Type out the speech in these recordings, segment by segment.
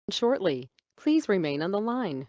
shortly. Please remain on the line.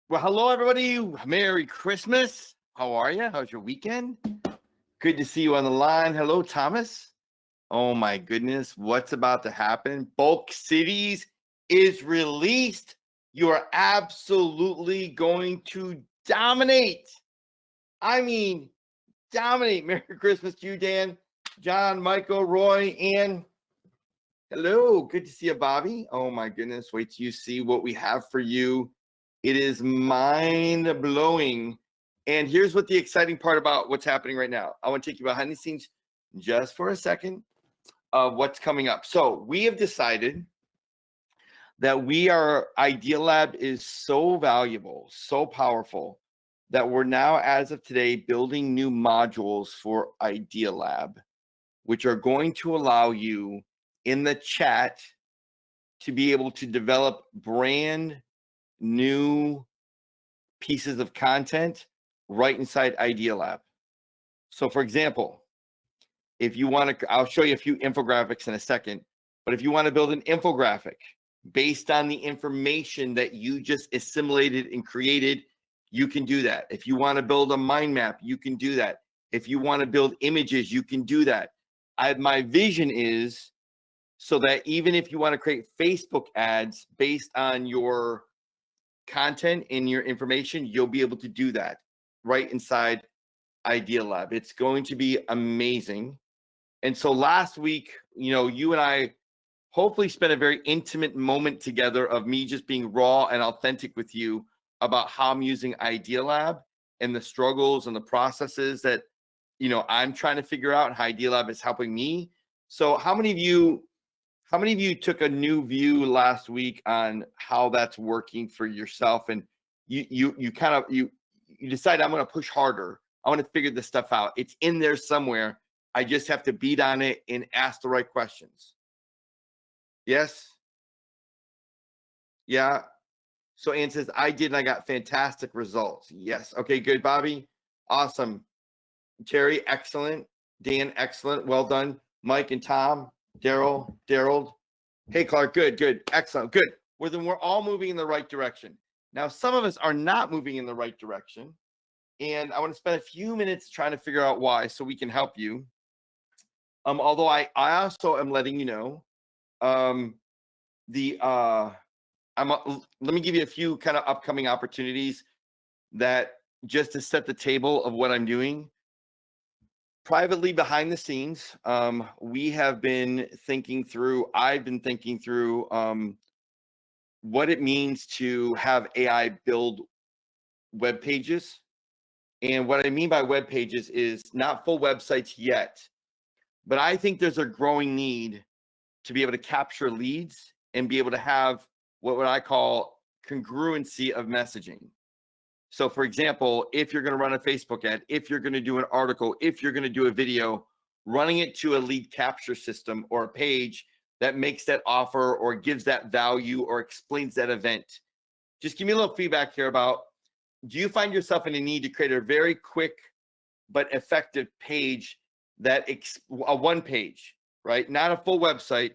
Well, hello, everybody. Merry Christmas. How are you? How's your weekend? Good to see you on the line. Hello, Thomas. Oh, my goodness. What's about to happen? Bulk Cities is released. You are absolutely going to dominate. I mean, dominate. Merry Christmas to you, Dan, John, Michael, Roy, and hello. Good to see you, Bobby. Oh, my goodness. Wait till you see what we have for you. It is mind blowing. And here's what the exciting part about what's happening right now. I want to take you behind the scenes just for a second of what's coming up. So we have decided that Idea Lab is so valuable, so powerful that we're now, as of today, building new modules for Idea Lab, which are going to allow you in the chat to be able to develop brand new pieces of content right inside Idea Lab. So for example, if you want to, I'll show you a few infographics in a second, but if you want to build an infographic based on the information that you just assimilated and created, you can do that. If you want to build a mind map, you can do that. If you want to build images, you can do that. My vision is so that even if you want to create Facebook ads based on your content and your information, you'll be able to do that right inside Idea Lab. It's going to be amazing. And so last week, you and I hopefully spent a very intimate moment together of me just being raw and authentic with you about how I'm using Idea Lab and the struggles and the processes that, I'm trying to figure out and how Idea Lab is helping me. So how many of you took a new view last week on how that's working for yourself, and you decide I'm going to push harder. I want to figure this stuff out. It's in there somewhere. I just have to beat on it and ask the right questions. Yes? Yeah. So Ann says, I did and I got fantastic results. Yes. Okay, good, Bobby. Awesome. Terry, excellent. Dan, excellent. Well done. Mike and Tom, Daryl. Hey, Clark, good, excellent, good. Well, then we're all moving in the right direction. Now, some of us are not moving in the right direction, and I want to spend a few minutes trying to figure out why so we can help you. Although I also am letting you know, let me give you a few kind of upcoming opportunities that just to set the table of what I'm doing. Privately behind the scenes, we have been thinking through, I've been thinking through what it means to have AI build web pages. And what I mean by web pages is not full websites yet, but I think there's a growing need to be able to capture leads and be able to have what I call congruency of messaging. So for example, if you're going to run a Facebook ad, if you're going to do an article, if you're going to do a video, running it to a lead capture system or a page that makes that offer or gives that value or explains that event. Just give me a little feedback here about, do you find yourself in a need to create a very quick but effective page that a one page, right? Not a full website,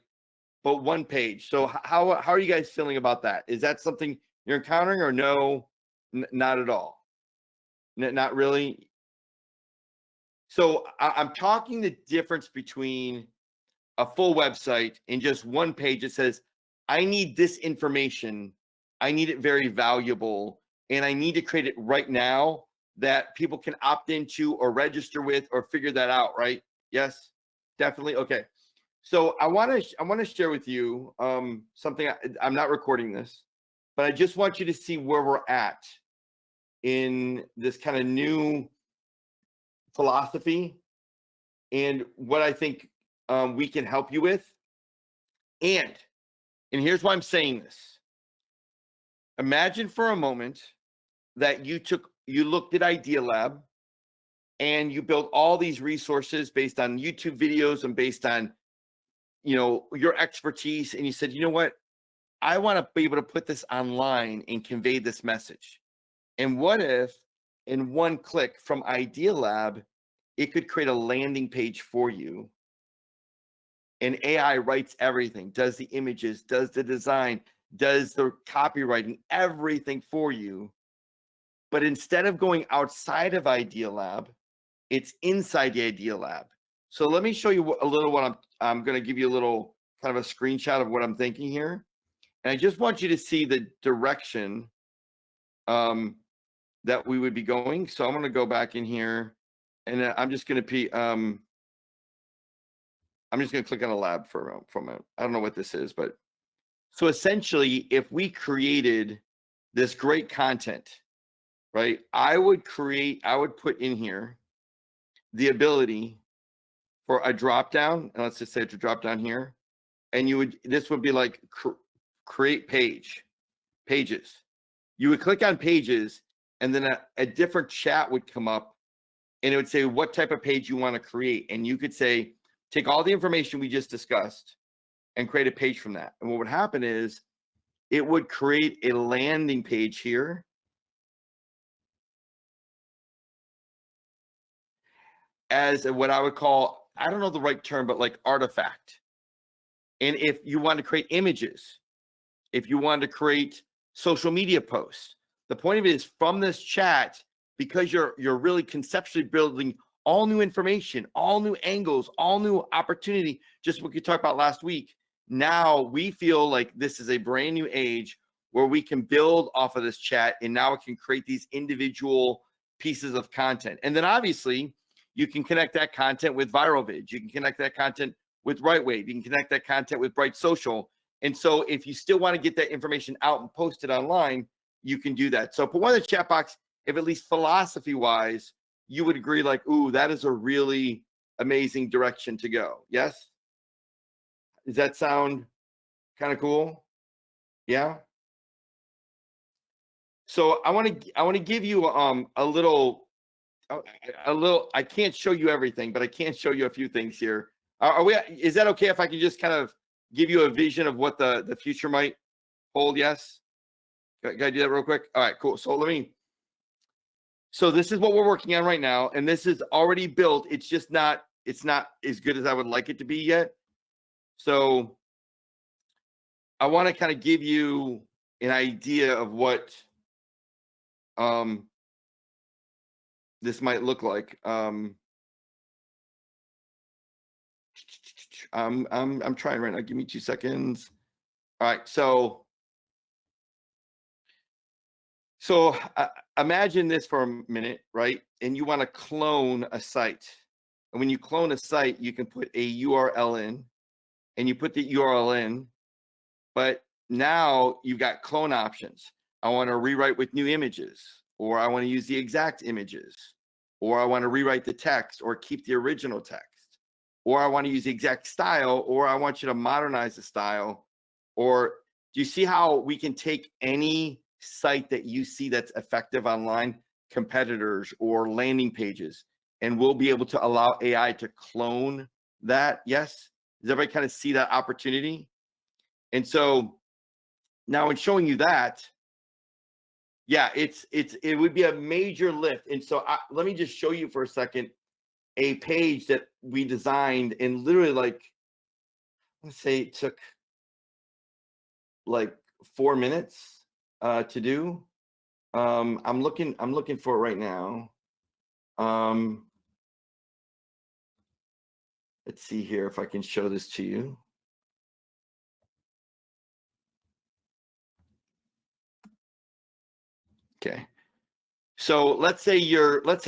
but one page. So how are you guys feeling about that? Is that something you're encountering or no, not at all? Not really. So I'm talking the difference between a full website and just one page that says, I need this information. I need it very valuable. And I need to create it right now that people can opt into or register with or figure that out, right? Yes, definitely. Okay. So I want to share with you something. I'm not recording this, but I just want you to see where we're at in this kind of new philosophy and what I think we can help you with. And here's why I'm saying this. Imagine for a moment that you looked at Idea Lab and you built all these resources based on YouTube videos and based on, your expertise. And you said, you know what? I want to be able to put this online and convey this message. And what if in one click from Idea Lab, it could create a landing page for you, and AI writes everything, does the images, does the design, does the copywriting, everything for you. But instead of going outside of Idea Lab, it's inside the Idea Lab. So let me show you a little what I'm going to give you a little kind of a screenshot of what I'm thinking here. And I just want you to see the direction that we would be going. So I'm going to go back in here, and I'm just going to click on a lab for a moment. I don't know what this is, but so essentially, if we created this great content, right? I would put in here the ability for a drop down, and let's just say it's a drop down here, and this would be like create pages. You would click on pages, and then a different chat would come up, and it would say what type of page you want to create, and you could say take all the information we just discussed and create a page from that. And what would happen is it would create a landing page here as what I would call, I don't know the right term, but like artifact. And if you want to create images, if you want to create social media posts, the point of it is from this chat, because you're really conceptually building all new information, all new angles, all new opportunity, just what you talked about last week. Now we feel like this is a brand new age where we can build off of this chat, and now it can create these individual pieces of content. And then obviously you can connect that content with Viral Vids. You can connect that content with RightWave. You can connect that content with Bright Social. And so if you still want to get that information out and post it online, you can do that. So put one in the chat box if at least philosophy-wise, you would agree like, ooh, that is a really amazing direction to go. Yes? Does that sound kind of cool? Yeah? So I want to give you a little, I can't show you everything, but I can show you a few things here. Is that okay if I can just kind of give you a vision of what the future might hold? Yes? Can I do that real quick? All right, cool. So this is what we're working on right now, and this is already built. It's just not as good as I would like it to be yet. So I want to kind of give you an idea of what this might look like. I'm trying right now. Give me 2 seconds. All right, so imagine this for a minute, right? And you want to clone a site. And when you clone a site, you can put a URL in, and you put the URL in, but now you've got clone options. I want to rewrite with new images, or I want to use the exact images, or I want to rewrite the text or keep the original text, or I want to use the exact style, or I want you to modernize the style. Or do you see how we can take any site that you see that's effective online, competitors or landing pages, and we'll be able to allow AI to clone that? Yes? Does everybody kind of see that opportunity? And so now in showing you that, yeah, it would be a major lift. And so let me just show you for a second a page that we designed, and literally, like, let's say it took like 4 minutes to do. I'm looking for it right now. Let's see here if I can show this to you. Okay. So let's say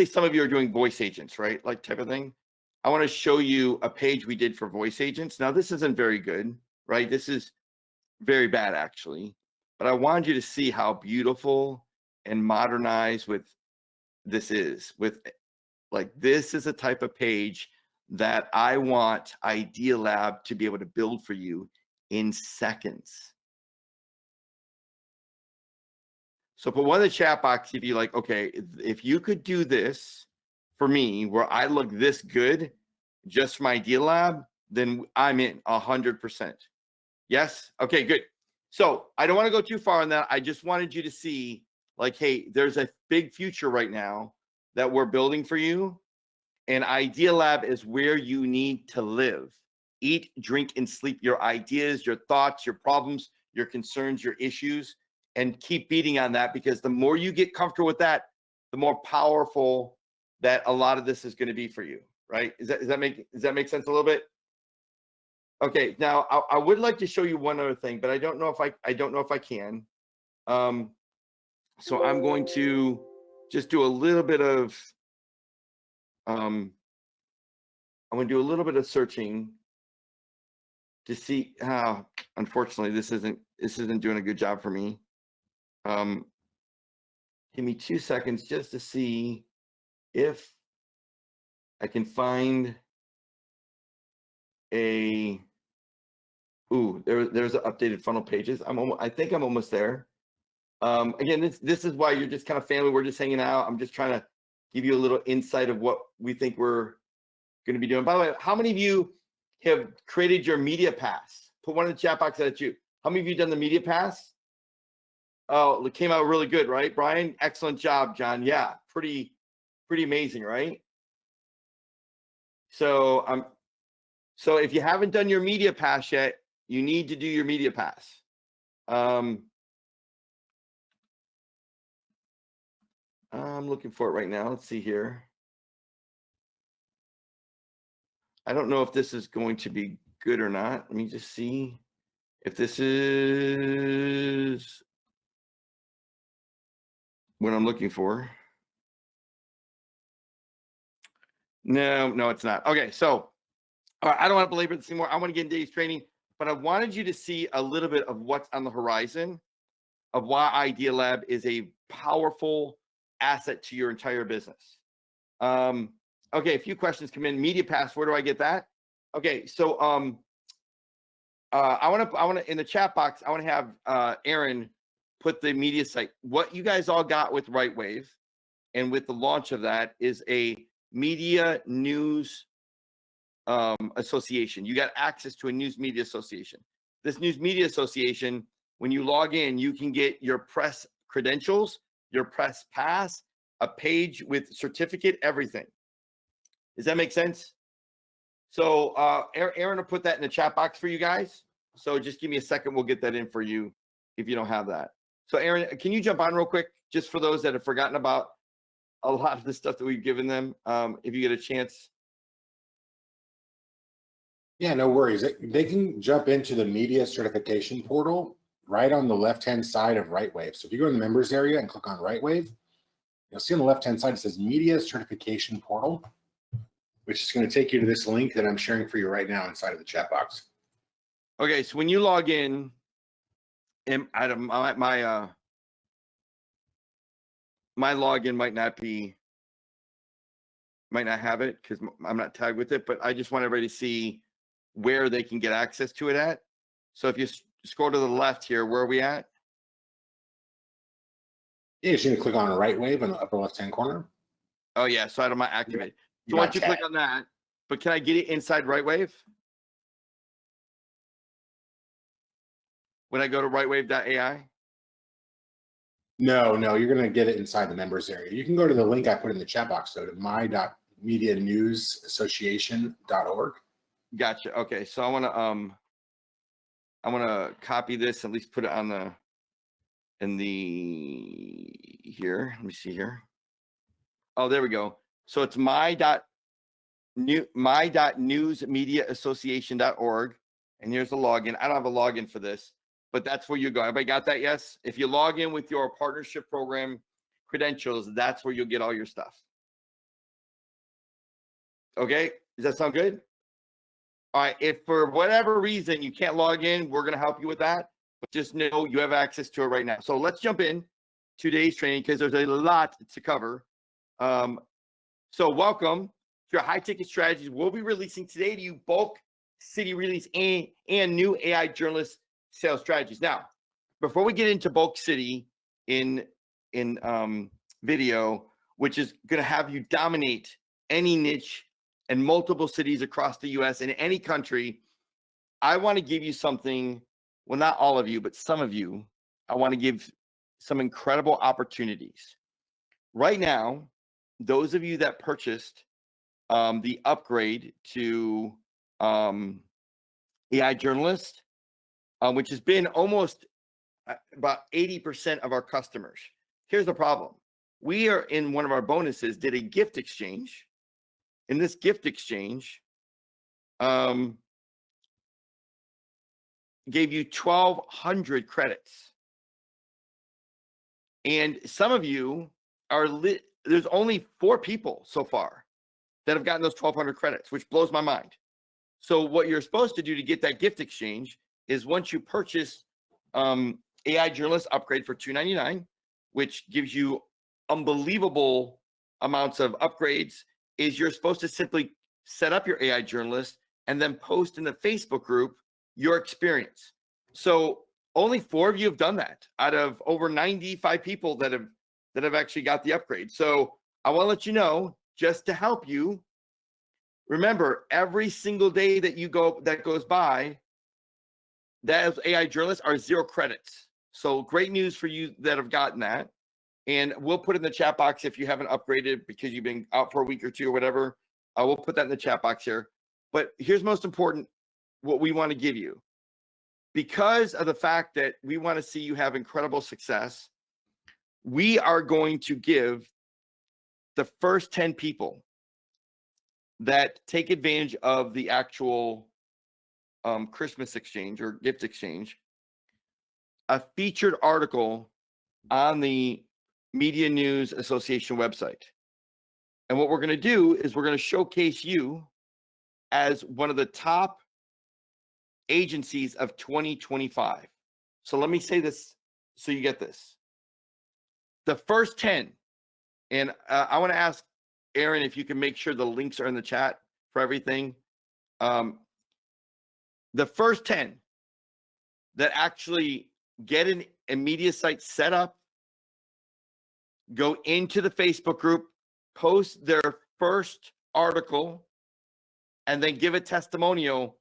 some of you are doing voice agents, right? Like type of thing. I want to show you a page we did for voice agents. Now this isn't very good, right? This is very bad actually. But I wanted you to see how beautiful and modernized with this is with Like, this is a type of page that I want Idea Lab to be able to build for you in seconds. So put one in the chat box if you like, okay, if you could do this for me where I look this good just from Idea Lab, then I'm in 100%. Yes? Okay, good. So I don't want to go too far on that. I just wanted you to see, like, hey, there's a big future right now that we're building for you. And Idea Lab is where you need to live. Eat, drink, and sleep your ideas, your thoughts, your problems, your concerns, your issues, and keep beating on that, because the more you get comfortable with that, the more powerful that a lot of this is going to be for you, right? Does that make sense a little bit? Okay, now I would like to show you one other thing, but I don't know if I can. So I'm going to just do a little bit of I'm going to do a little bit of searching to see how. Unfortunately, this isn't doing a good job for me. Give me 2 seconds just to see if I can find a. Ooh, there's an updated funnel pages. I think I'm almost there. Again, this is why you're just kind of family. We're just hanging out. I'm just trying to give you a little insight of what we think we're going to be doing. By the way, how many of you have created your media pass? Put one in the chat box. That's you. How many of you done the media pass? Oh, it came out really good, right, Brian? Excellent job, John. Yeah, pretty amazing, right? So so if you haven't done your media pass yet, you need to do your media pass. I'm looking for it right now. Let's see here. I don't know if this is going to be good or not. Let me just see if this is what I'm looking for. No, it's not. Okay, so all right, I don't want to belabor this anymore. I want to get in today's training, but I wanted you to see a little bit of what's on the horizon of why Idea Lab is a powerful asset to your entire business. Okay, a few questions come in. Media Pass, where do I get that? Okay, so I want to in the chat box, I want to have Aaron put the media site. What you guys all got with RightWave and with the launch of that is a media news association. You got access to a news media association. This news media association, when you log in, you can get your press credentials, your press pass, a page with certificate, everything. Does that make sense? So Aaron will put that in the chat box for you guys. So just give me a second. We'll get that in for you if you don't have that. So Aaron, can you jump on real quick, just for those that have forgotten about a lot of the stuff that we've given them, if you get a chance? Yeah, no worries. They can jump into the media certification portal right on the left-hand side of RightWave. So if you go in the members area and click on RightWave, you'll see on the left-hand side, it says media certification portal, which is going to take you to this link that I'm sharing for you right now inside of the chat box. Okay, so when you log in, and my login might not have it because I'm not tagged with it, but I just want everybody to see where they can get access to it at. So if you scroll to the left here, where are we at? Yeah, you're going to click on RightWave in the upper left-hand corner. Oh yeah, so I don't activate. So once you click on that, but can I get it inside RightWave? When I go to rightwave.ai? No, you're going to get it inside the members area. You can go to the link I put in the chat box, though, to my.medianewsassociation.org. Gotcha. Okay, so I want to copy this, at least put it on here. Let me see here. Oh, there we go. So it's my.newsmediaassociation.org, and here's the login. I don't have a login for this, but that's where you go. Everybody got that? Yes. If you log in with your partnership program credentials, that's where you'll get all your stuff. Okay, does that sound good? All right, if for whatever reason you can't log in, we're going to help you with that. But just know you have access to it right now. So let's jump in today's training because there's a lot to cover. So welcome to our high ticket strategies. We'll be releasing today to you bulk city release and new AI journalist sales strategies. Now, before we get into bulk city in video, which is going to have you dominate any niche and multiple cities across the US in any country, I want to give you something. Well, not all of you, but some of you. I want to give some incredible opportunities. Right now, those of you that purchased the upgrade to AI journalist, which has been almost about 80% of our customers. Here's the problem. We are in one of our bonuses, did a gift exchange. In this gift exchange, gave you 1,200 credits. And some of you are there's only 4 people so far that have gotten those 1,200 credits, which blows my mind. So what you're supposed to do to get that gift exchange is once you purchase AI journalist upgrade for $299, which gives you unbelievable amounts of upgrades, is you're supposed to simply set up your AI journalist and then post in the Facebook group your experience. So only 4 of you have done that out of over 95 people that have actually got the upgrade. So I want to let you know, just to help you, remember, every single day that goes by, that AI journalists are 0 credits. So great news for you that have gotten that. And we'll put it in the chat box if you haven't upgraded because you've been out for a week or 2 or whatever. We'll put that in the chat box here. But here's most important, what we want to give you. Because of the fact that we want to see you have incredible success, we are going to give the first 10 people that take advantage of the actual Christmas exchange or gift exchange a featured article on the Media News Association website. And what we're going to do is we're going to showcase you as one of the top agencies of 2025. So let me say this so you get this. The first 10, and I want to ask Aaron if you can make sure the links are in the chat for everything. The first 10 that actually get a media site set up, go into the Facebook group, post their first article, and then give a testimonial,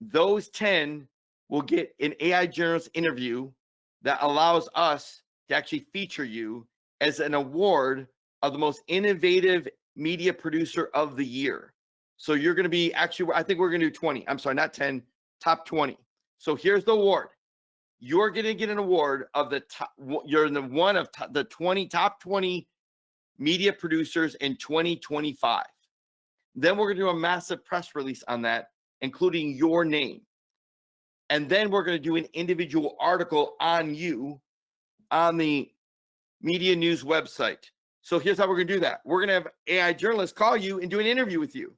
those 10 will get an AI journalist interview that allows us to actually feature you as an award of the most innovative media producer of the year. So you're going to be actually, I think we're going to do 20. I'm sorry, not 10, top 20. So here's the award. You're going to get an award of the top, you're the one of the top 20 media producers in 2025. Then we're going to do a massive press release on that, including your name. And then we're going to do an individual article on you on the Media News website. So here's how we're going to do that. We're going to have AI journalists call you and do an interview with you.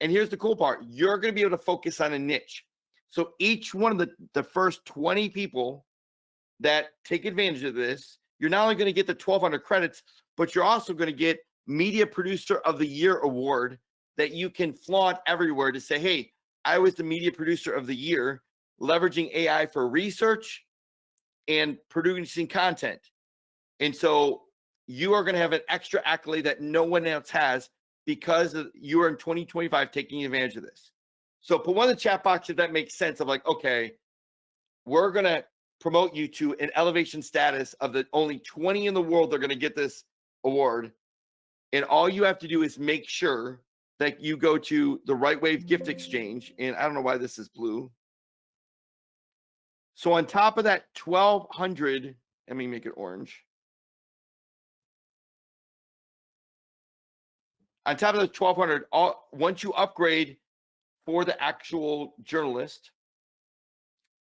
And here's the cool part. You're going to be able to focus on a niche. So each one of the first 20 people that take advantage of this, you're not only going to get the 1,200 credits, but you're also going to get Media Producer of the Year award that you can flaunt everywhere to say, hey, I was the Media Producer of the Year, leveraging AI for research and producing content. And so you are going to have an extra accolade that no one else has because you are in 2025 taking advantage of this. So put one in the chat box if that makes sense of like, okay, we're going to promote you to an elevation status of the only 20 in the world that are going to get this award. And all you have to do is make sure that you go to the Right Wave gift exchange. And I don't know why this is blue. So on top of that 1,200, let me make it orange. On top of the 1,200, once you upgrade for the actual journalist,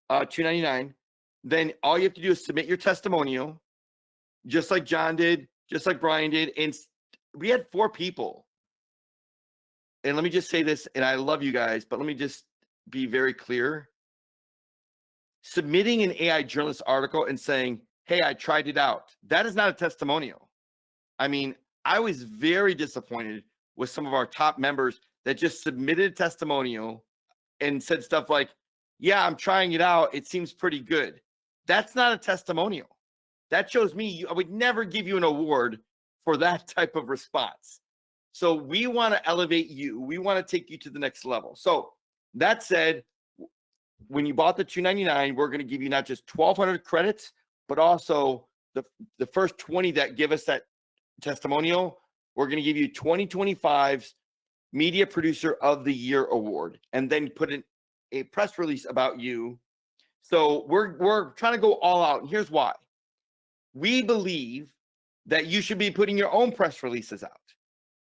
$299, then all you have to do is submit your testimonial, just like John did, just like Brian did. And we had 4 people. And let me just say this, and I love you guys, but let me just be very clear. Submitting an AI journalist article and saying, hey, I tried it out, that is not a testimonial. I mean, I was very disappointed with some of our top members that just submitted a testimonial and said stuff like, yeah, I'm trying it out. It seems pretty good. That's not a testimonial. That shows me I would never give you an award for that type of response. So we want to elevate you. We want to take you to the next level. So that said, when you bought the $299, we're going to give you not just 1,200 credits, but also the first 20 that give us that testimonial, we're going to give you 2025's Media Producer of the Year award, and then put in a press release about you. So we're trying to go all out. And here's why. We believe that you should be putting your own press releases out.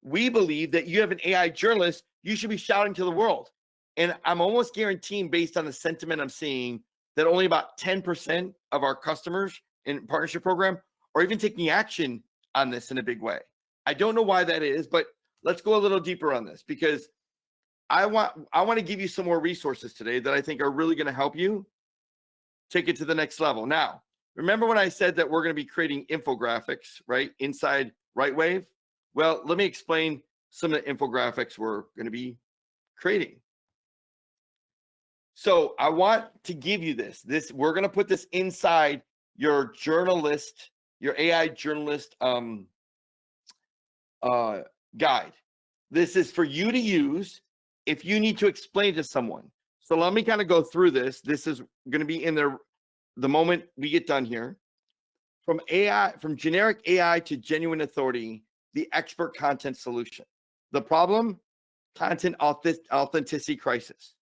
We believe that you have an AI journalist, you should be shouting to the world. And I'm almost guaranteeing, based on the sentiment I'm seeing, that only about 10% of our customers in partnership program are even taking action on this in a big way. I don't know why that is, but let's go a little deeper on this, because I want to give you some more resources today that I think are really going to help you take it to the next level. Now, remember when I said that we're going to be creating infographics, right, inside RightWave? Well, let me explain some of the infographics we're going to be creating. So I want to give you this. We're going to put this inside your journalist, your AI journalist guide. This is for you to use if you need to explain to someone. So let me kind of go through this. This is going to be in there the moment we get done here. From generic AI to genuine authority, the expert content solution. The problem, content authenticity crisis.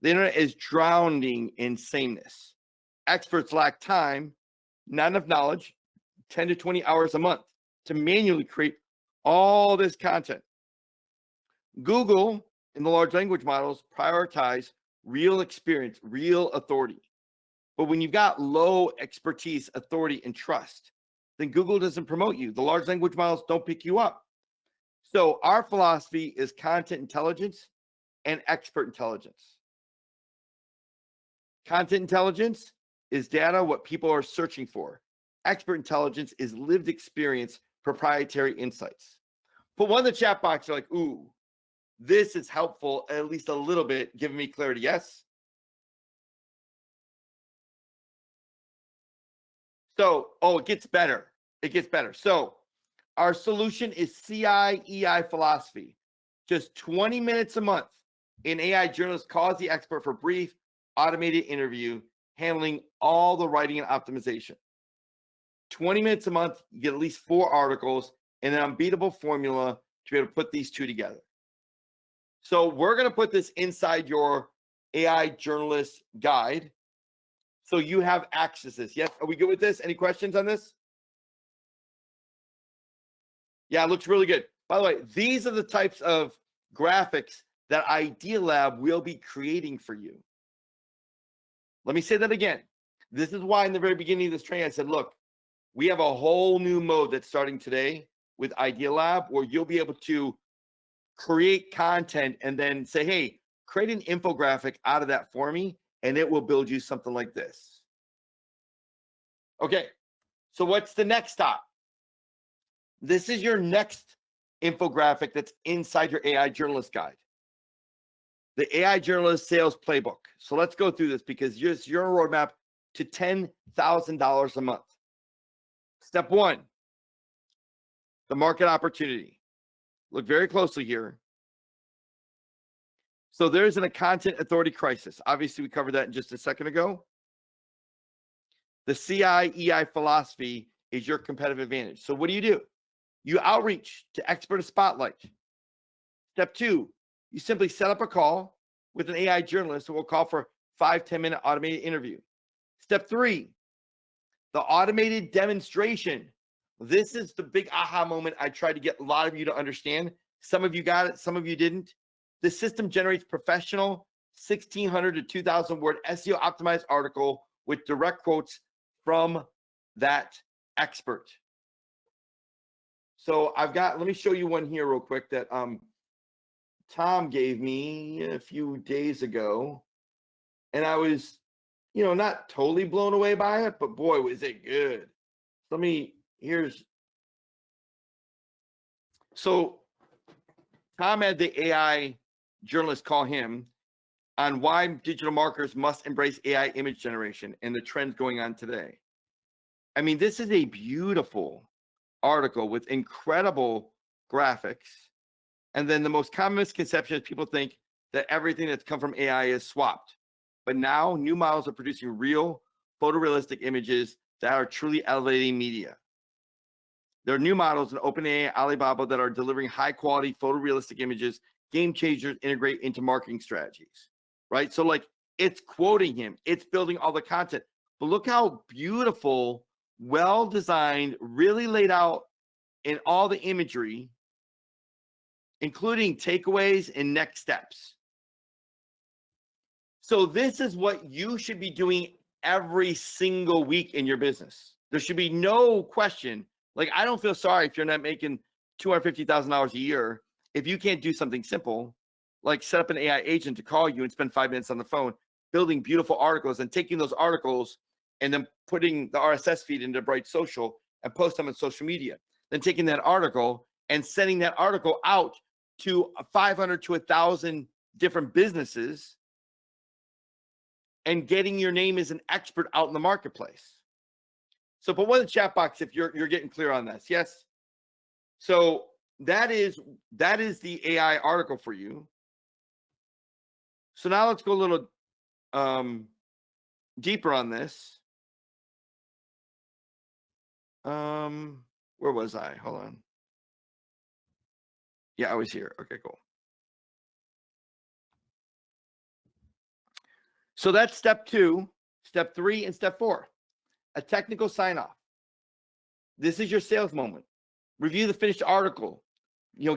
The internet is drowning in sameness. Experts lack time, not enough knowledge, 10 to 20 hours a month to manually create all this content. Google and the large language models prioritize real experience, real authority. But when you've got low expertise, authority, and trust, then Google doesn't promote you. The large language models don't pick you up. So our philosophy is content intelligence and expert intelligence. Content intelligence is data, what people are searching for. Expert intelligence is lived experience, proprietary insights. Put one in the chat box, you're like, ooh, this is helpful, at least a little bit, giving me clarity. Yes? So, it gets better. It gets better. So our solution is CI/EI philosophy. Just 20 minutes a month. An AI journalist calls the expert for brief, automated interview, handling all the writing and optimization. 20 minutes a month, you get at least 4 articles and an unbeatable formula to be able to put these two together. So we're going to put this inside your AI journalist guide, so you have access to this. Yes, are we good with this? Any questions on this? Yeah, it looks really good. By the way, these are the types of graphics that Idea Lab will be creating for you. Let me say that again. This is why in the very beginning of this training, I said, look, we have a whole new mode that's starting today with Idea Lab, where you'll be able to create content and then say, hey, create an infographic out of that for me, and it will build you something like this. Okay, so what's the next stop? This is your next infographic that's inside your AI journalist guide. The AI journalist sales playbook. So let's go through this, because you're on a roadmap to $10,000 a month. Step 1, the market opportunity. Look very closely here. So there's a content authority crisis. Obviously, we covered that in just a second ago. The CI/EI philosophy is your competitive advantage. So what do? You outreach to expert spotlight. Step 2, you simply set up a call with an AI journalist who will call for 5-10 minute automated interview. Step 3, the automated demonstration. This is the big aha moment I tried to get a lot of you to understand. Some of you got it, some of you didn't. The system generates professional 1,600 to 2,000 word SEO optimized article with direct quotes from that expert. So let me show you one here real quick that Tom gave me a few days ago. And I was, not totally blown away by it, but boy, was it good. So Tom had the AI journalist call him on why digital marketers must embrace AI image generation and the trends going on today. I mean, this is a beautiful article with incredible graphics. And then the most common misconception is people think that everything that's come from AI is swapped. But now new models are producing real photorealistic images that are truly elevating media. There are new models in OpenAI, Alibaba that are delivering high quality photorealistic images, game changers integrate into marketing strategies, right? So like it's quoting him, it's building all the content. But look how beautiful, well designed, really laid out in all the imagery, including takeaways and next steps. So this is what you should be doing every single week in your business. There should be no question. Like, I don't feel sorry if you're not making $250,000 a year. If you can't do something simple, like set up an AI agent to call you and spend 5 minutes on the phone, building beautiful articles and taking those articles and then putting the RSS feed into Bright Social and post them on social media. Then taking that article and sending that article out to 500 to 1,000 different businesses and getting your name as an expert out in the marketplace. So put one in the chat box if you're getting clear on this. Yes. So that is the AI article for you. So now let's go a little deeper on this. Where was I? Hold on. Yeah, I was here. Okay, cool. So that's step 2, step 3, and step 4. A technical sign off. This is your sales moment. Review the finished article.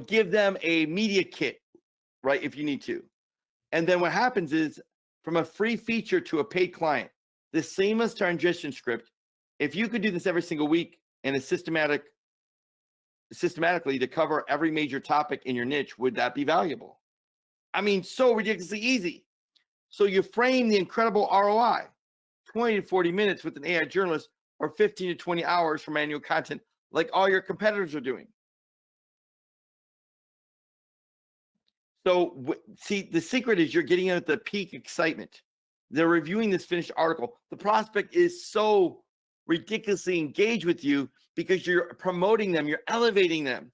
Give them a media kit, right, if you need to. And then what happens is, from a free feature to a paid client, the seamless transition script, if you could do this every single week and systematically to cover every major topic in your niche, would that be valuable? I mean, so ridiculously easy. So you frame the incredible ROI, 20 to 40 minutes with an AI journalist, or 15 to 20 hours for manual content like all your competitors are doing. So see, the secret is you're getting at the peak excitement. They're reviewing this finished article. The prospect is so ridiculously engaged with you because you're promoting them, you're elevating them.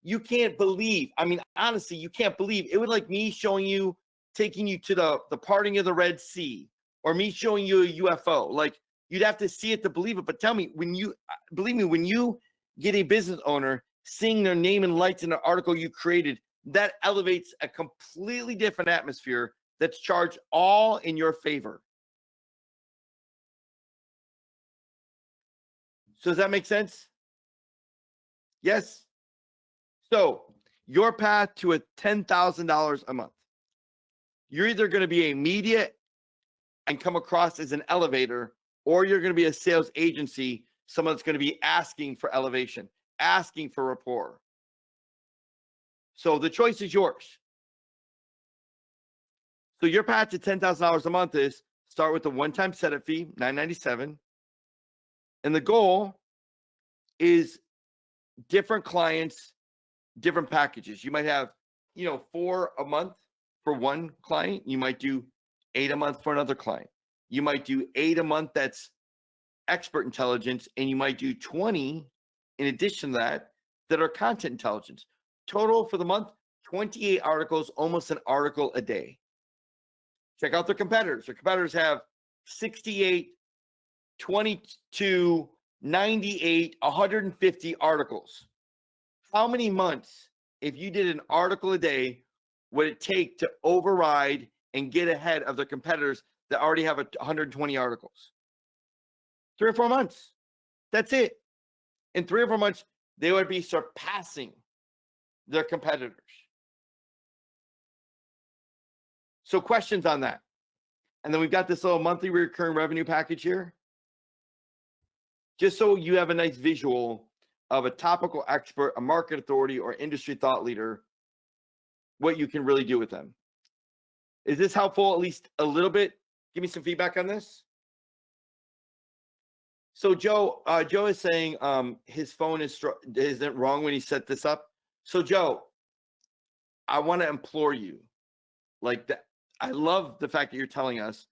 You can't believe, I mean, honestly, you can't believe it would like me showing you, taking you to the parting of the Red Sea, or me showing you a UFO. Like, you'd have to see it to believe it. But tell me, believe me, when you get a business owner seeing their name and lights in an article you created, that elevates a completely different atmosphere that's charged all in your favor. So does that make sense? Yes? So your path to a $10,000 a month. You're either going to be a media and come across as an elevator, or you're going to be a sales agency, someone that's going to be asking for elevation, asking for rapport. So the choice is yours. So your path to $10,000 a month is start with the one-time setup fee, $997. And the goal is different clients, different packages. You might have, 4 a month for one client. You might do 8 a month for another client. You might do 8 a month that's expert intelligence, and you might do 20 in addition to that are content intelligence. Total for the month, 28 articles, almost an article a day. Check out their competitors. Their competitors have 68, 22, 98, 150 articles. How many months, if you did an article a day, would it take to override and get ahead of the competitors that already have 120 articles? 3 or 4 months. That's it. In 3 or 4 months, they would be surpassing their competitors. So questions on that. And then we've got this little monthly recurring revenue package here. Just so you have a nice visual of a topical expert, a market authority, or industry thought leader, what you can really do with them. Is this helpful at least a little bit? Give me some feedback on this. So Joe is saying his phone isn't wrong when he set this up. So Joe, I want to implore you, like that. I love the fact that you're telling us,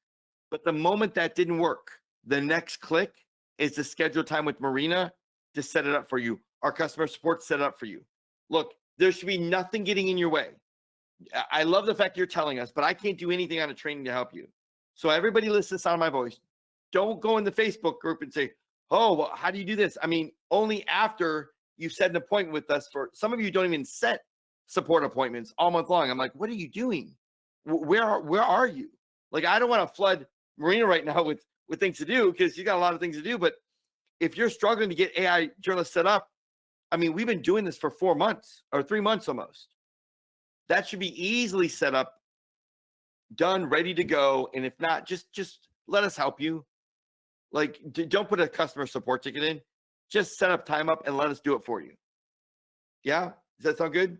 but the moment that didn't work, the next click is to schedule time with Marina to set it up for you. Our customer support set it up for you. Look, there should be nothing getting in your way. I love the fact you're telling us, but I can't do anything on a training to help you. So everybody listen to the sound of my voice. Don't go in the Facebook group and say, oh, well, how do you do this? I mean, only after you've set an appointment with us. For some of you don't even set support appointments all month long. I'm like, what are you doing? Where are you? Like, I don't want to flood Marina right now with things to do, because you got a lot of things to do. But if you're struggling to get AI journalists set up, I mean, we've been doing this for 4 months or 3 months almost. That should be easily set up, done, ready to go. And if not, just let us help you. Like, don't put a customer support ticket in. Just set up time up and let us do it for you. Yeah? Does that sound good?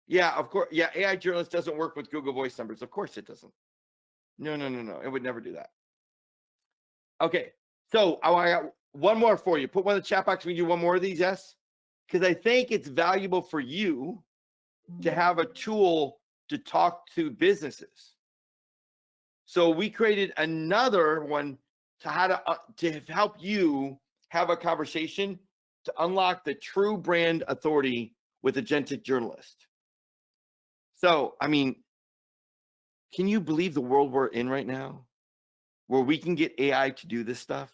Yeah, of course. Yeah, AI journalist doesn't work with Google Voice numbers. Of course it doesn't. No. It would never do that. Okay. So I got one more for you. Put one in the chat box. We do one more of these, yes? Because I think it's valuable for you to have a tool to talk to businesses. So we created another one to how to help you have a conversation to unlock the true brand authority with Agentic Journalist. So, I mean, can you believe the world we're in right now, where we can get AI to do this stuff?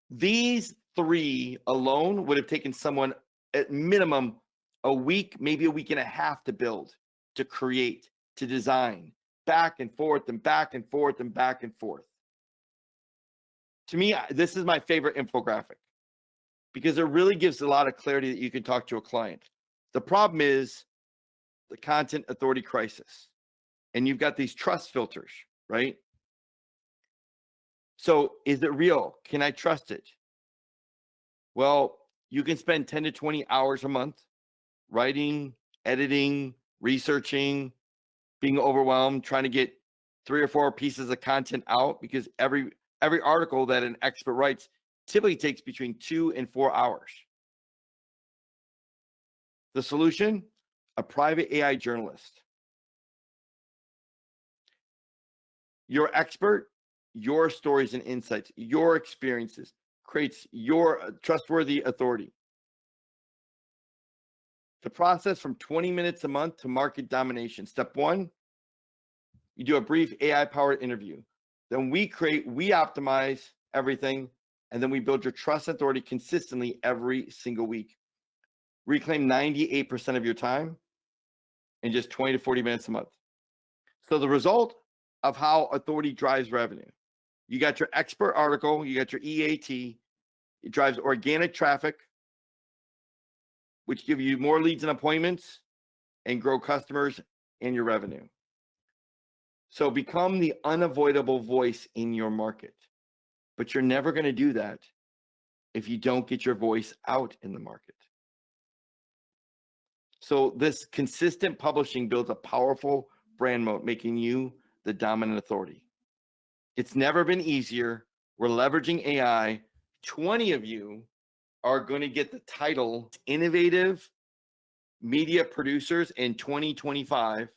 These 3 alone would have taken someone at minimum a week, maybe a week and a half to build, to create, to design, back and forth and back and forth and back and forth. To me, this is my favorite infographic, because it really gives a lot of clarity that you can talk to a client. The problem is the content authority crisis. And you've got these trust filters, right? So is it real? Can I trust it? Well, you can spend 10 to 20 hours a month writing, editing, researching, being overwhelmed, trying to get 3 or 4 pieces of content out, because every article that an expert writes typically takes between 2 and 4 hours. The solution? A private AI journalist. Your expert, your stories and insights, your experiences creates your trustworthy authority. The process from 20 minutes a month to market domination. Step 1, you do a brief AI-powered interview. Then we optimize everything, and then we build your trust and authority consistently every single week. Reclaim 98% of your time in just 20 to 40 minutes a month. So the result of how authority drives revenue. You got your expert article, you got your EAT, it drives organic traffic, which give you more leads and appointments and grow customers and your revenue. So become the unavoidable voice in your market. But you're never going to do that if you don't get your voice out in the market. So this consistent publishing builds a powerful brand moat, making you the dominant authority. It's never been easier. We're leveraging AI. 20 of you are going to get the title Innovative Media Producers in 2025.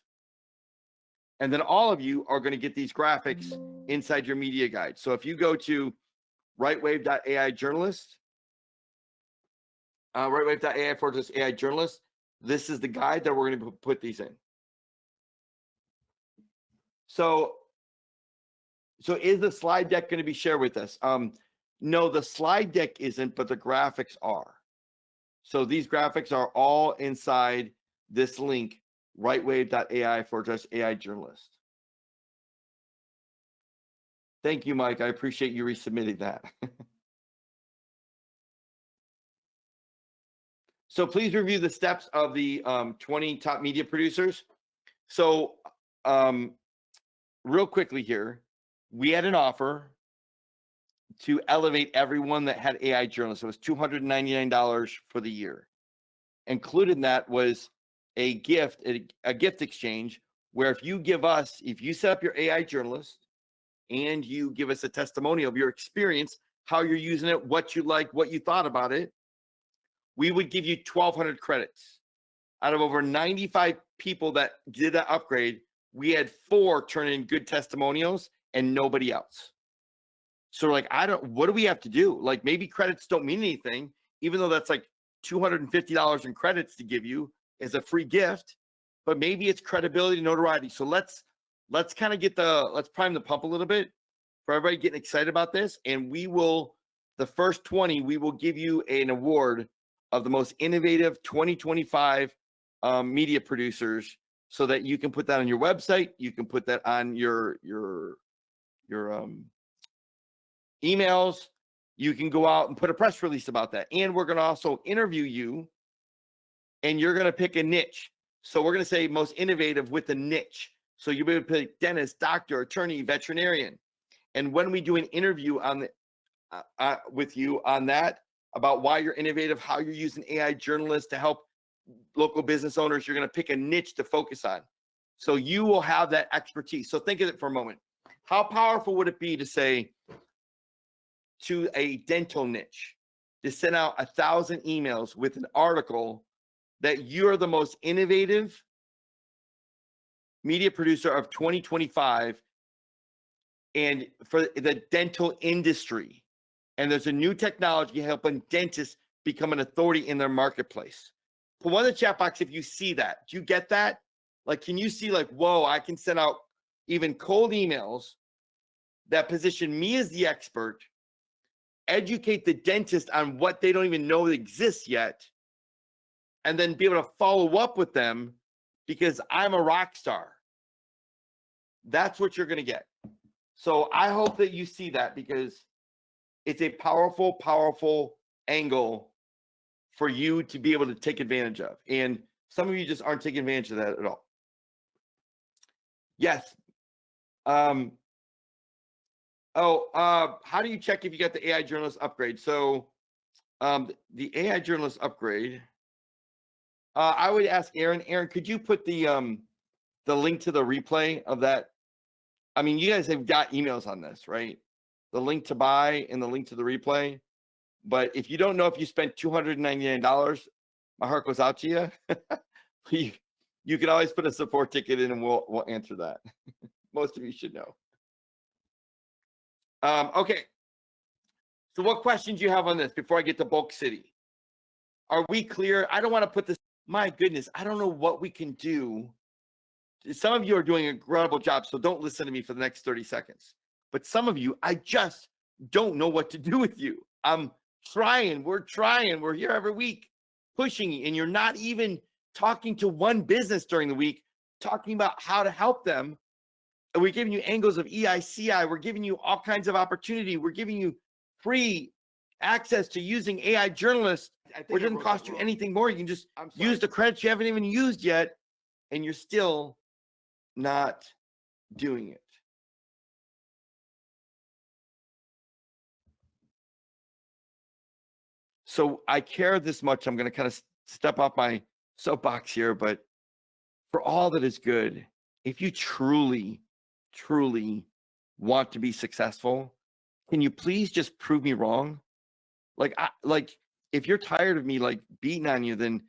And then all of you are going to get these graphics inside your media guide. So if you go to rightwave.ai journalist, rightwave.ai/AI journalist, this is the guide that we're going to put these in. So is the slide deck going to be shared with us? No, the slide deck isn't, but the graphics are. So these graphics are all inside this link, rightwave.ai/AI journalist. Thank you, Mike. I appreciate you resubmitting that. So please review the steps of the 20 top media producers. So real quickly here, we had an offer to elevate everyone that had AI journalists. It was $299 for the year. Included in that was a gift exchange, where if you set up your AI journalist and you give us a testimonial of your experience, how you're using it, what you like, what you thought about it, we would give you 1,200 credits. out of over 95 people that did that upgrade, we had 4 turn in good testimonials and nobody else. So like, what do we have to do? Like maybe credits don't mean anything, even though that's like $250 in credits to give you as a free gift, but maybe it's credibility, notoriety. So let's kind of let's prime the pump a little bit for everybody getting excited about this. And the first 20, we will give you an award of the most innovative 2025 media producers, so that you can put that on your website. You can put that on your emails. You can go out and put a press release about that. And we're going to also interview you, and you're going to pick a niche. So we're going to say most innovative with a niche. So you'll be able to pick dentist, doctor, attorney, veterinarian. And when we do an interview on with you on that, about why you're innovative, how you're using AI journalists to help local business owners, you're going to pick a niche to focus on. So you will have that expertise. So think of it for a moment. How powerful would it be to say to a dental niche, to send out 1,000 emails with an article that you're the most innovative media producer of 2025 and for the dental industry. And there's a new technology helping dentists become an authority in their marketplace. Put one in the chat box if you see that. Do you get that? Like, can you see like, whoa, I can send out even cold emails that position me as the expert, educate the dentist on what they don't even know exists yet, and then be able to follow up with them because I'm a rock star. That's what you're going to get. So I hope that you see that, because it's a powerful, powerful angle for you to be able to take advantage of. And some of you just aren't taking advantage of that at all. Yes. How do you check if you got the AI journalist upgrade? So the AI journalist upgrade, I would ask Aaron. Aaron, could you put the link to the replay of that? I mean, you guys have got emails on this, right? The link to buy and the link to the replay. But if you don't know if you spent $299, my heart goes out to you. You can always put a support ticket in and we'll answer that. Most of you should know. Okay. So what questions do you have on this before I get to Bulk City? Are we clear? I don't want to put this, my goodness, I don't know what we can do. Some of you are doing an incredible job, so don't listen to me for the next 30 seconds. But some of you, I just don't know what to do with you. I'm trying. We're here every week pushing, and you're not even talking to one business during the week, talking about how to help them. And we're giving you angles of EICI. We're giving you all kinds of opportunity. We're giving you free access to using AI journalists. It doesn't cost you anything more. You can just use the credits you haven't even used yet, and you're still not doing it. So I care this much. I'm going to kind of step off my soapbox here, but for all that is good, if you truly, truly want to be successful, can you please just prove me wrong? Like if you're tired of me like beating on you, then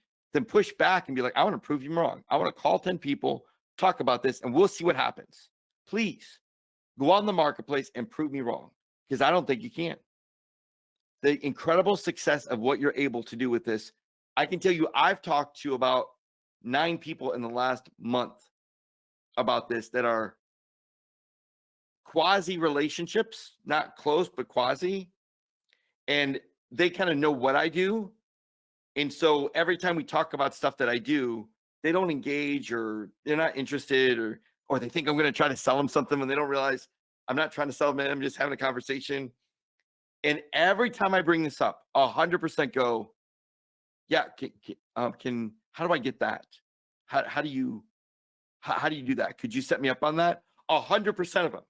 push back and be like, I want to prove you wrong. I want to call 10 people, talk about this, and we'll see what happens. Please go out in the marketplace and prove me wrong, because I don't think you can. The incredible success of what you're able to do with this, I can tell you, I've talked to about 9 people in the last month about this that are quasi relationships, not close, but quasi. And they kind of know what I do. And so every time we talk about stuff that I do, they don't engage, or they're not interested, or they think I'm going to try to sell them something when they don't realize I'm not trying to sell them. I'm just having a conversation. And every time I bring this up, 100% go, yeah, how do I get that? How do you do that? Could you set me up on that? 100% of them.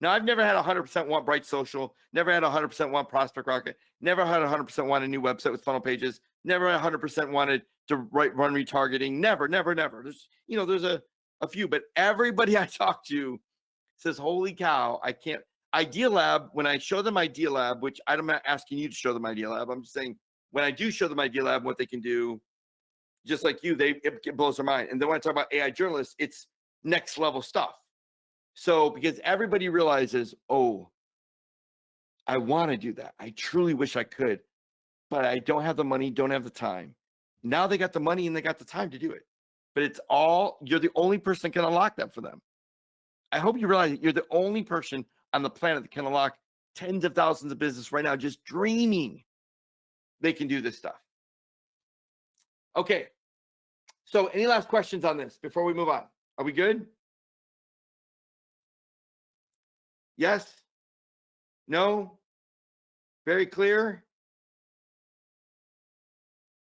Now, I've never had 100% want Bright Social, never had 100% want Prospect Rocket, never had 100% want a new website with funnel pages, never had 100% wanted to run retargeting, never. There's a few, but everybody I talk to says, holy cow, I can't. Idea Lab, when I show them Idea Lab, which I'm not asking you to show them Idea Lab, I'm just saying when I do show them Idea Lab, what they can do, just like you, it blows their mind. And then when I talk about AI journalists, it's next level stuff. So because everybody realizes, oh, I want to do that. I truly wish I could, but I don't have the money, don't have the time. Now they got the money and they got the time to do it. But it's all, you're the only person that can unlock that for them. I hope you realize you're the only person on the planet that can unlock tens of thousands of business right now, just dreaming they can do this stuff. Okay. So any last questions on this before we move on? Are we good? Yes? No? Very clear?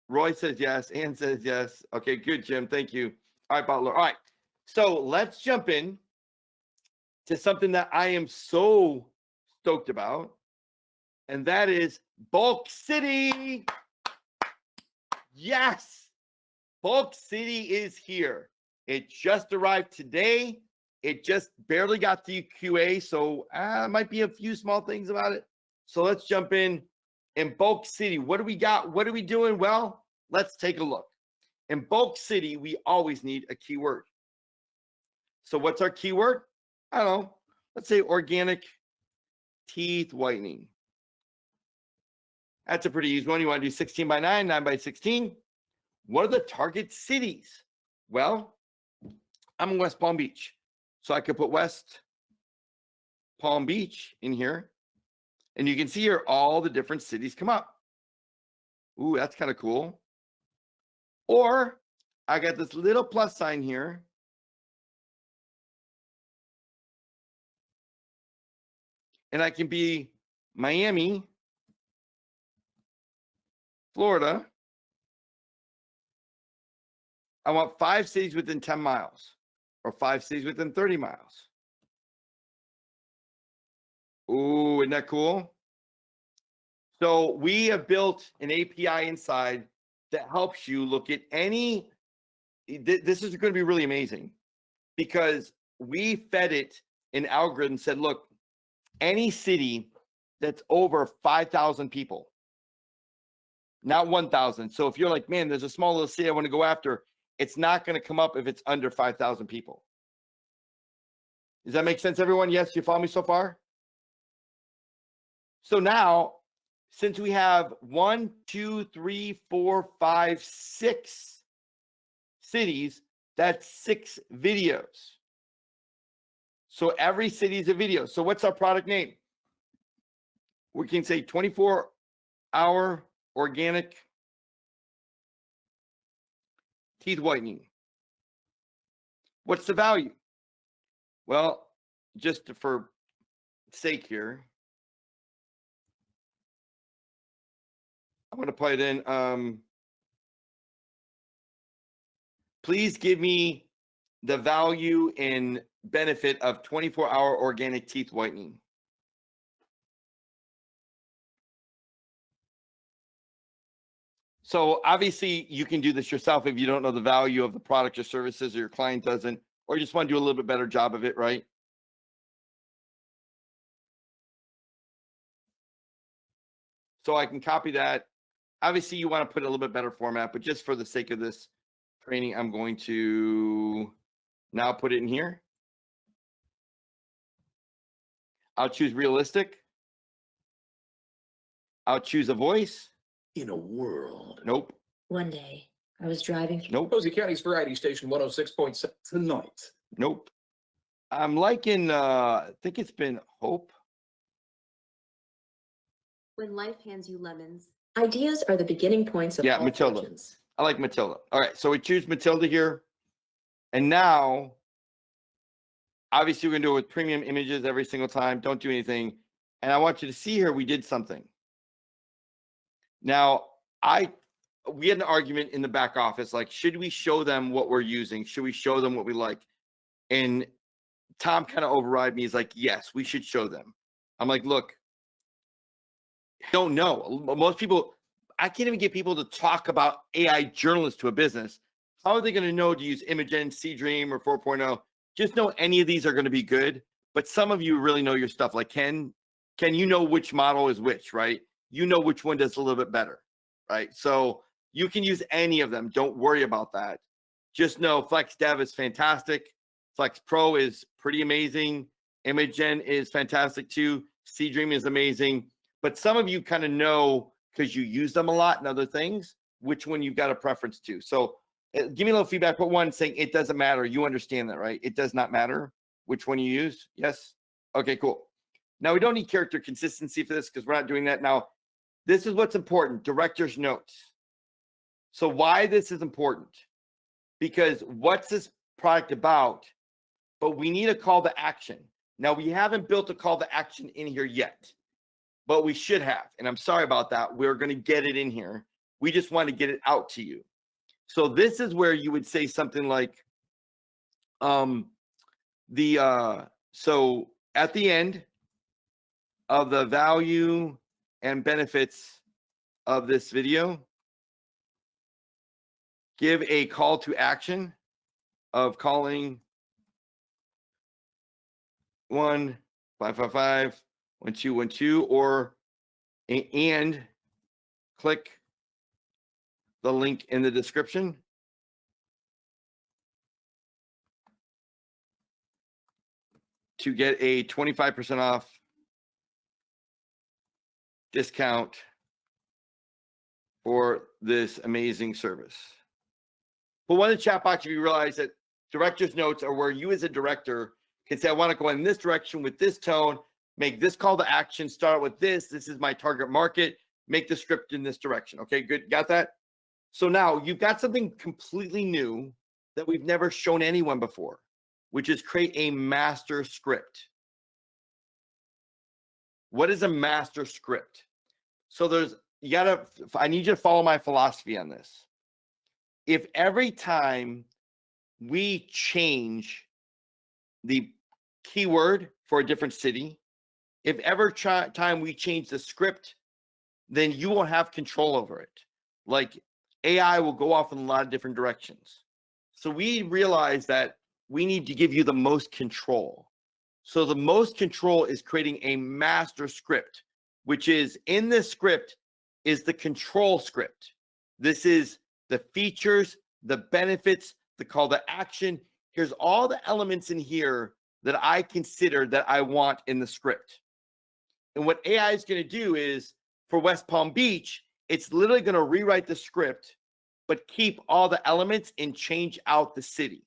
Roy says yes. Ann says yes. Okay, good, Jim. Thank you. All right, Butler. All right. So let's jump in to something that I am so stoked about, and that is Bulk City. Yes, Bulk City is here. It just arrived today. It just barely got to QA, so might be a few small things about it. So let's jump in Bulk City. What do we got? What are we doing? Well, let's take a look. In Bulk City, we always need a keyword. So what's our keyword? I don't know. Let's say organic teeth whitening. That's a pretty easy one. You want to do 16 by 9, 9 by 16. What are the target cities? Well, I'm in West Palm Beach. So I could put West Palm Beach in here. And you can see here all the different cities come up. Ooh, that's kind of cool. Or I got this little plus sign here. And I can be Miami, Florida. I want 5 cities within 10 miles or 5 cities within 30 miles. Ooh, isn't that cool? So we have built an API inside that helps you look at any, this is going to be really amazing because we fed it an algorithm, said, look, any city that's over 5,000 people, not 1,000. So if you're like, man, there's a small little city I want to go after, it's not going to come up if it's under 5,000 people. Does that make sense, everyone? Yes, you follow me so far? So now, since we have 1, 2, 3, 4, 5, 6 cities, that's 6 videos. So every city is a video. So what's our product name? We can say 24-hour organic teeth whitening. What's the value? Well, just for sake here, I'm going to put it in. Please give me the value and benefit of 24-hour organic teeth whitening. So obviously you can do this yourself if you don't know the value of the product or services, or your client doesn't, or you just want to do a little bit better job of it, right? So I can copy that. Obviously you want to put a little bit better format, but just for the sake of this training, I'm going to now put it in here. I'll choose realistic. I'll choose a voice. In a world. Nope. One day, I was driving through Nope. Posey County's Variety Station 106.7 tonight. Nope. I'm liking, I think it's been Hope. When life hands you lemons. Ideas are the beginning points of Yeah, all Matilda. fortunes. I like Matilda. All right, so we choose Matilda here. And now, obviously, we're going to do it with premium images every single time. Don't do anything. And I want you to see here, we did something. Now, we had an argument in the back office, like, should we show them what we're using? Should we show them what we like? And Tom kind of override me. He's like, yes, we should show them. I'm like, look, I don't know. Most people, I can't even get people to talk about AI journalists to a business. How are they going to know to use Imagen, C-Dream, or 4.0? Just know any of these are going to be good. But some of you really know your stuff. Like Ken, you know which model is which, right? You know which one does a little bit better, right? So You can use any of them. Don't worry about that. Just know Flex Dev is fantastic. Flex Pro is pretty amazing. ImageGen is fantastic too. Seedream is amazing. But some of you kind of know, because you use them a lot and other things, which one you've got a preference to. So give me a little feedback. Put one saying it doesn't matter. You understand that, right? It does not matter which one you use. Yes? Okay, cool. Now, we don't need character consistency for this because we're not doing that. Now, this is what's important, director's notes. So why this is important? Because what's this product about? But we need a call to action. Now, we haven't built a call to action in here yet, but we should have. And I'm sorry about that. We're going to get it in here. We just want to get it out to you. So this is where you would say something like, so at the end of the value and benefits of this video, give a call to action of calling 1-555-1212 or and click the link in the description to get a 25% off discount for this amazing service. Put one in the chat box if you realize that director's notes are where you as a director can say, I want to go in this direction with this tone, make this call to action, start with this. This is my target market, make the script in this direction. Okay, good. Got that? So now you've got something completely new that we've never shown anyone before, which is create a master script. What is a master script? So I need you to follow my philosophy on this. If every time we change the keyword for a different city, if every time we change the script, then you won't have control over it. Like AI will go off in a lot of different directions. So we realize that we need to give you the most control. So the most control is creating a master script, which is in this script is the control script. This is the features, the benefits, the call to action. Here's all the elements in here that I consider that I want in the script. And what AI is going to do is for West Palm Beach, it's literally going to rewrite the script, but keep all the elements and change out the city.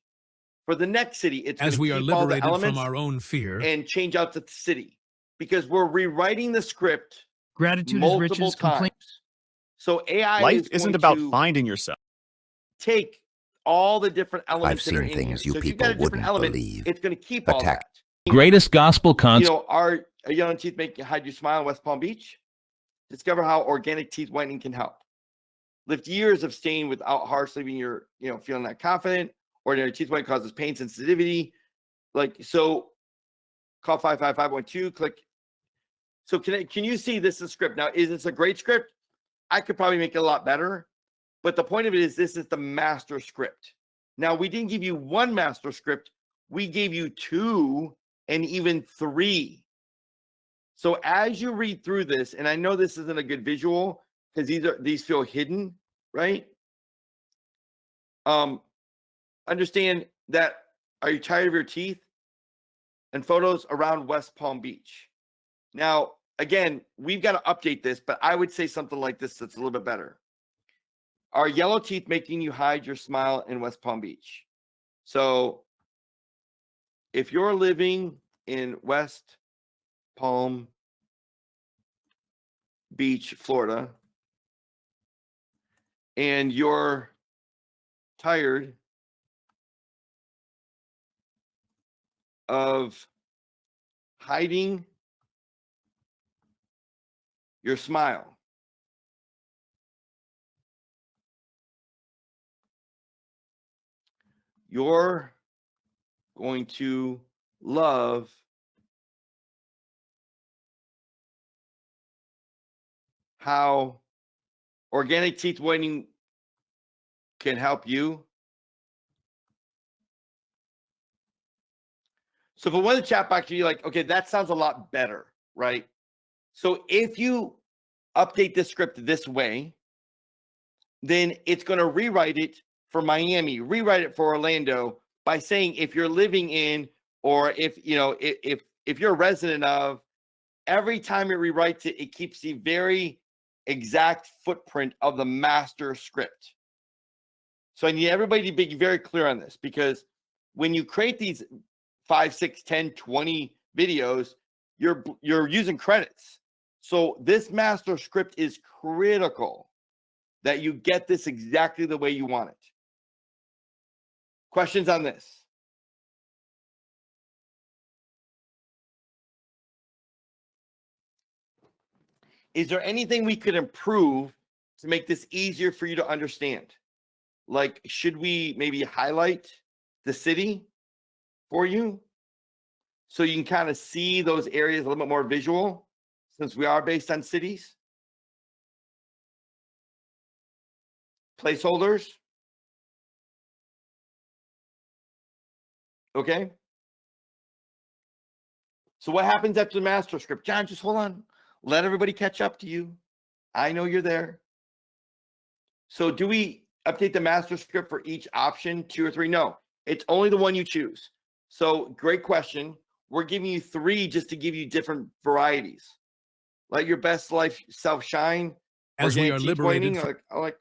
For the next city, it's as we are keep all the liberated from elements our own fear. and change out the city because we're rewriting the script Gratitude is multiple riches. Complaint. times. So AI Life is isn't going about to finding yourself. take all the different elements I've that are seen in here. things you So if you've got a people different wouldn't element, believe. it's going to keep all Attack. that. Greatest gospel concept. You know, are yellow teeth make hide you smile in West Palm Beach? Discover how organic teeth whitening can help. Lift years of stain without harsh, leaving your, feeling not confident. Ordinary teeth whitening causes pain sensitivity. So call 55512, click. So can you see this is a script? Now, is this a great script? I could probably make it a lot better. But the point of it is this is the master script. Now, we didn't give you one master script. We gave you 2 and even 3. So as you read through this, and I know this isn't a good visual because these feel hidden, right? Understand that, are you tired of your teeth? And photos around West Palm Beach. Now, again, we've got to update this, but I would say something like this that's a little bit better. Are yellow teeth making you hide your smile in West Palm Beach? So if you're living in West Palm Beach, Florida, and you're tired of hiding your smile, you're going to love how organic teeth whitening can help you. So for one of the chat box, you're like, okay, that sounds a lot better, right? So if you update this script this way, then it's going to rewrite it for Miami, rewrite it for Orlando by saying if you're living in, or if you're a resident of, every time it rewrites it, it keeps the very exact footprint of the master script. So I need everybody to be very clear on this, because when you create these 5, 6, 10, 20 videos, you're using credits. So this master script is critical that you get this exactly the way you want it. Questions on this? Is there anything we could improve to make this easier for you to understand? Like, should we maybe highlight the city for you so you can kind of see those areas a little bit more visual, since we are based on cities? Placeholders? Okay. So what happens after the master script? John, just hold on. Let everybody catch up to you. I know you're there. So do we update the master script for each option, 2 or 3? No, it's only the one you choose. So great question. We're giving you 3 just to give you different varieties. Let your best life self shine. As we are Organic tea liberated pointing, like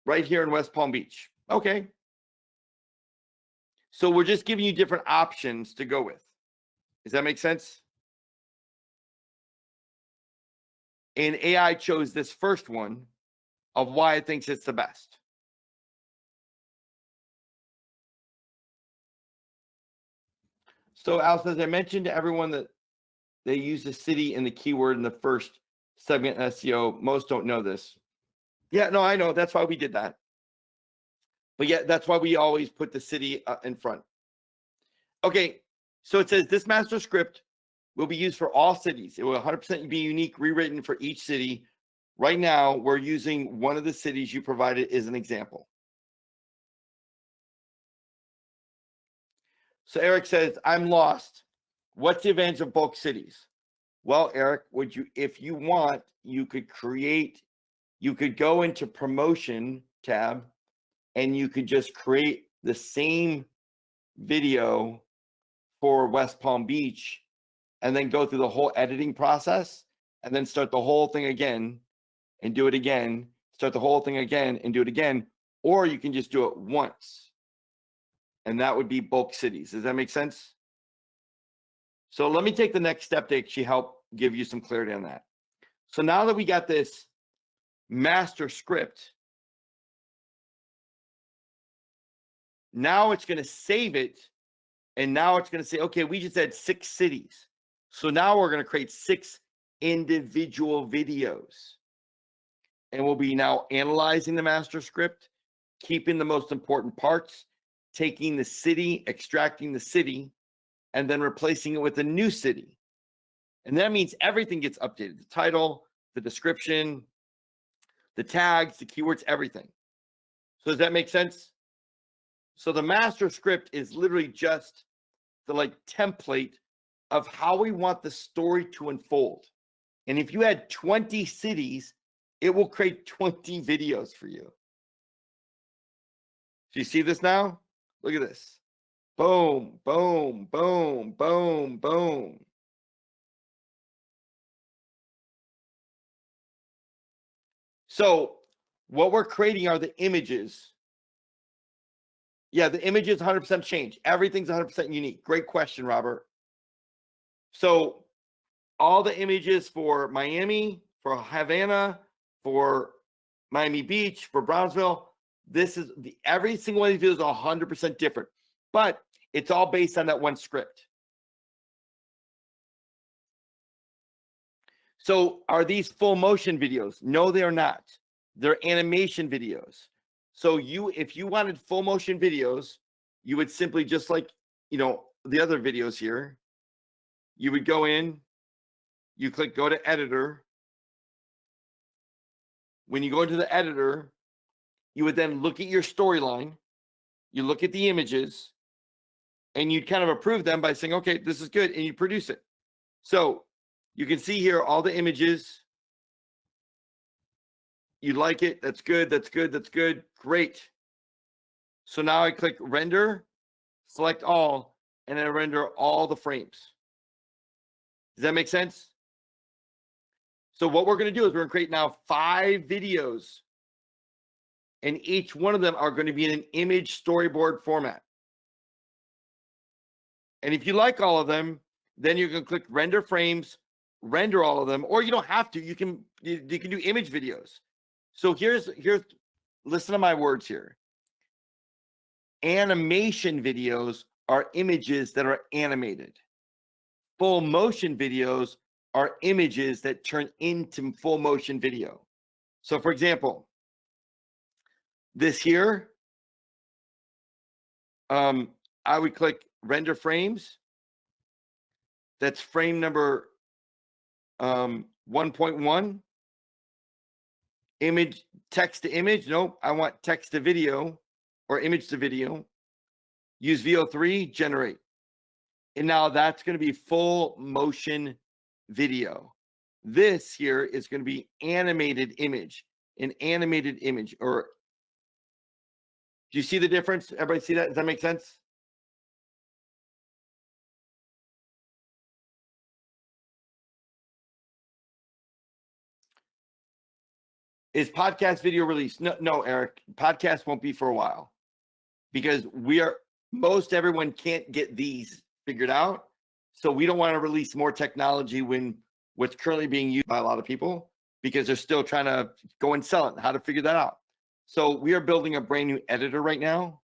right here in West Palm Beach. Okay. So we're just giving you different options to go with. Does that make sense? And AI chose this first one of why it thinks it's the best. So Al says, I mentioned to everyone that they use the city and the keyword in the first segment SEO. Most don't know this. Yeah, no, I know. That's why we did that. But yeah, that's why we always put the city in front. Okay, so it says this master script will be used for all cities. It will 100% be unique, rewritten for each city. Right now, we're using one of the cities you provided as an example. So Eric says, I'm lost. What's the advantage of bulk cities? Well, Eric, if you want, you could go into promotion tab and you could just create the same video for West Palm Beach and then go through the whole editing process and then start the whole thing again and do it again, start the whole thing again and do it again. Or you can just do it once. And that would be bulk cities. Does that make sense? So let me take the next step to actually help give you some clarity on that. So now that we got this master script, now it's going to save it. And now it's going to say, okay, we just had 6 cities. So now we're going to create 6 individual videos. And we'll be now analyzing the master script, keeping the most important parts, taking the city, extracting the city, and then replacing it with a new city. And that means everything gets updated. The title, the description, the tags, the keywords, everything. So does that make sense? So the master script is literally just the template of how we want the story to unfold. And if you had 20 cities, it will create 20 videos for you. Do you see this now? Look at this. Boom, boom, boom, boom, boom. So what we're creating are the images. Yeah, the images 100% change. Everything's 100% unique. Great question, Robert. So all the images for Miami, for Havana, for Miami Beach, for Brownsville, every single one of these videos is 100% different, but it's all based on that one script. So are these full motion videos? No, they are not. They're animation videos. So if you wanted full motion videos, you would simply just like, the other videos here, you would go in, you click go to editor. When you go into the editor, you would then look at your storyline, you look at the images, and you'd kind of approve them by saying, okay, this is good, and you produce it. So you can see here all the images. You like it. That's good. That's good. That's good. Great. So now I click render, select all, and then render all the frames. Does that make sense? So what we're going to do is we're going to create now 5 videos, and each one of them are going to be in an image storyboard format. And if you like all of them, then you can click render frames, render all of them, or you don't have to. You can do image videos. So here's listen to my words here. Animation videos are images that are animated. Full motion videos are images that turn into full motion video. So for example, this here, I would click render frames. That's frame number 1.1. Image, text to image. Nope, I want text to video or image to video. Use VO3, generate. And now that's going to be full motion video. This here is going to be animated image, an animated image. Or do you see the difference? Everybody see that? Does that make sense? Is podcast video released? No, Eric. Podcast won't be for a while because most everyone can't get these figured out. So we don't want to release more technology when what's currently being used by a lot of people because they're still trying to go and sell it, how to figure that out. So we are building a brand new editor right now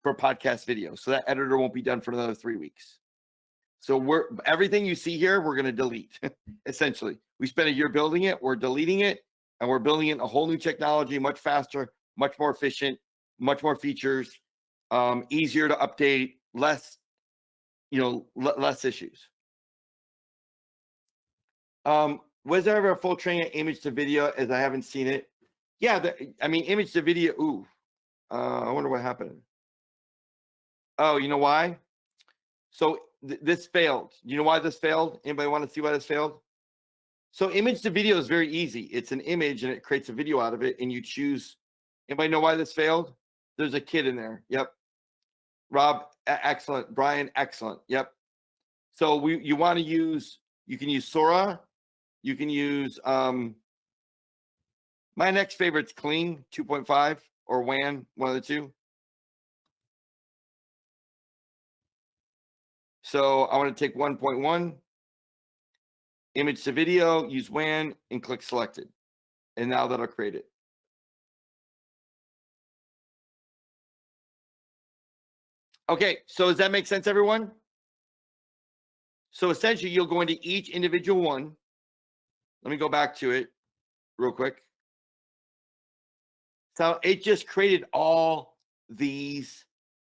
for podcast video. So that editor won't be done for another 3 weeks. So everything you see here, we're going to delete. Essentially, we spent a year building it. We're deleting it, and we're building in a whole new technology, much faster, much more efficient, much more features, easier to update, less, less issues. Was there ever a full training of image to video? As I haven't seen it. Yeah, image to video. Ooh, I wonder what happened. Oh, you know why? So this failed. You know why this failed? Anybody want to see why this failed? So image to video is very easy. It's an image and it creates a video out of it, and you choose. Anybody know why this failed? There's a kid in there. Yep. Rob, excellent. Brian, excellent. Yep. So you want to use. You can use Sora. You can use. My next favorite's Clean 2.5 or WAN, one of the two. So I want to take 1.1, image to video, use WAN, and click selected. And now that'll create it. Okay, so does that make sense, everyone? So essentially, you'll go into each individual one. Let me go back to it real quick. So it just created all these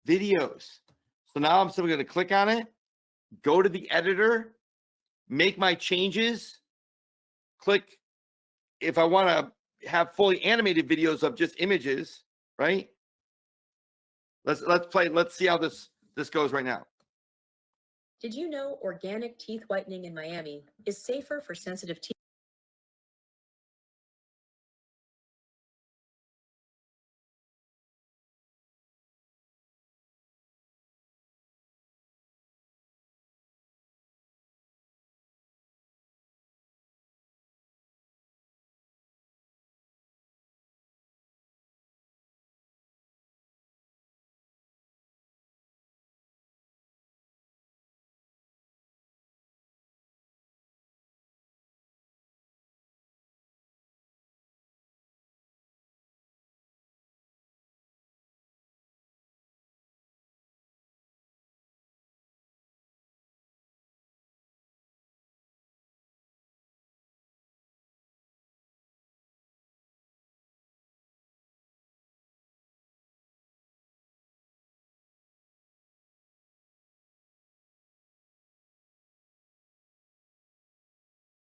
videos. So now I'm simply going to click on it, go to the editor, make my changes, click if I want to have fully animated videos of just images, right? Let's play. Let's see how this goes right now. Did you know organic teeth whitening in Miami is safer for sensitive teeth?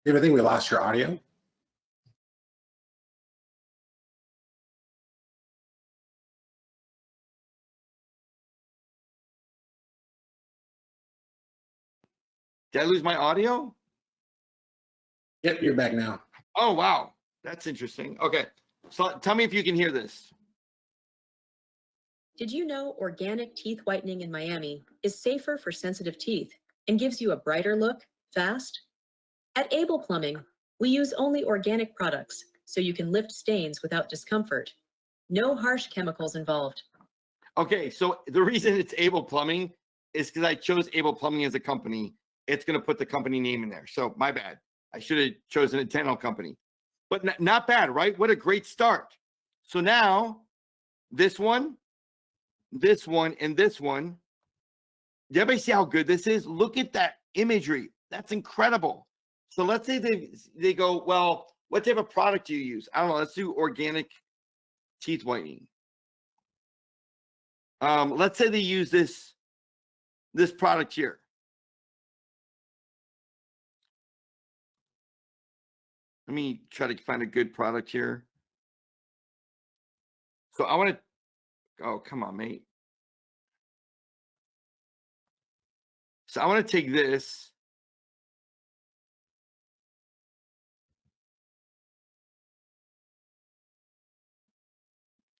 Dave, I think we lost your audio. Did I lose my audio? Yep, you're back now. Oh, wow. That's interesting. Okay. So tell me if you can hear this. Did you know organic teeth whitening in Miami is safer for sensitive teeth and gives you a brighter look fast? At Able Plumbing, we use only organic products so you can lift stains without discomfort. No harsh chemicals involved. Okay, so the reason it's Able Plumbing is because I chose Able Plumbing as a company. It's going to put the company name in there. So my bad. I should have chosen a dental company. But not bad, right? What a great start. So now this one, and this one. Did everybody see how good this is? Look at that imagery. That's incredible. So let's say they go, well, what type of product do you use? I don't know. Let's do organic teeth whitening. Let's say they use this product here. Let me try to find a good product here. So I want to, oh, come on, mate. So I want to take this.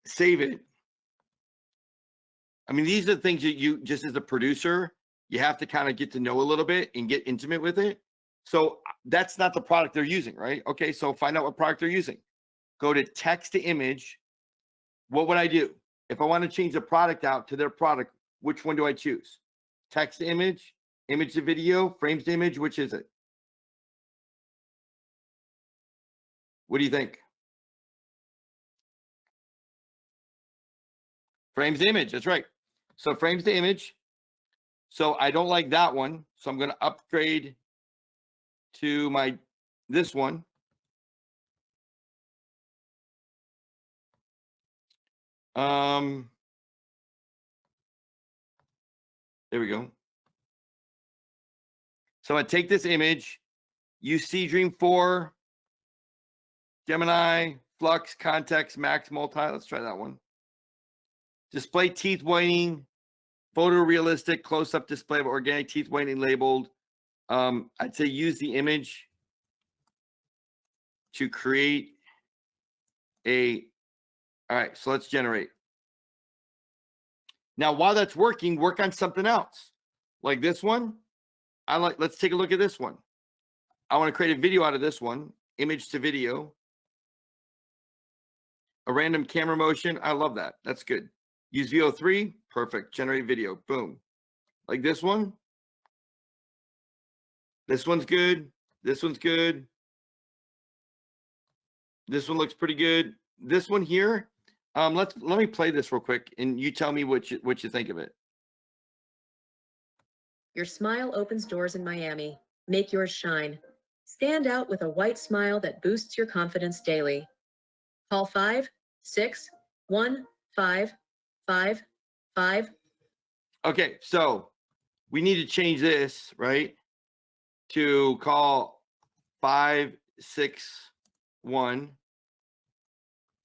Save it. I mean, these are the things that you, just as a producer, you have to kind of get to know a little bit and get intimate with it. So that's not the product they're using, right? Okay, so find out what product they're using. Go to text to image. What would I do? If I want to change the product out to their product, which one do I choose? Text to image, image to video, frames to image, which is it? What do you think? Frames to image, that's right. So frames to image. So I don't like that one. So I'm going to upgrade to this one. There we go. So I take this image, use Dream 4, Gemini, Flux, Context, Max, Multi. Let's try that one. Display teeth whitening, photorealistic close-up display of organic teeth whitening labeled. I'd say use the image to create all right, so let's generate. Now, while that's working, work on something else. Like this one, let's take a look at this one. I want to create a video out of this one, image to video. A random camera motion, I love that. That's good. Use VO3, perfect. Generate video, boom. Like this one. This one's good. This one's good. This one looks pretty good. This one here, let me play this real quick, and you tell me what you think of it. Your smile opens doors in Miami. Make yours shine. Stand out with a white smile that boosts your confidence daily. Call 561-555. Okay, so we need to change this, right? To call 561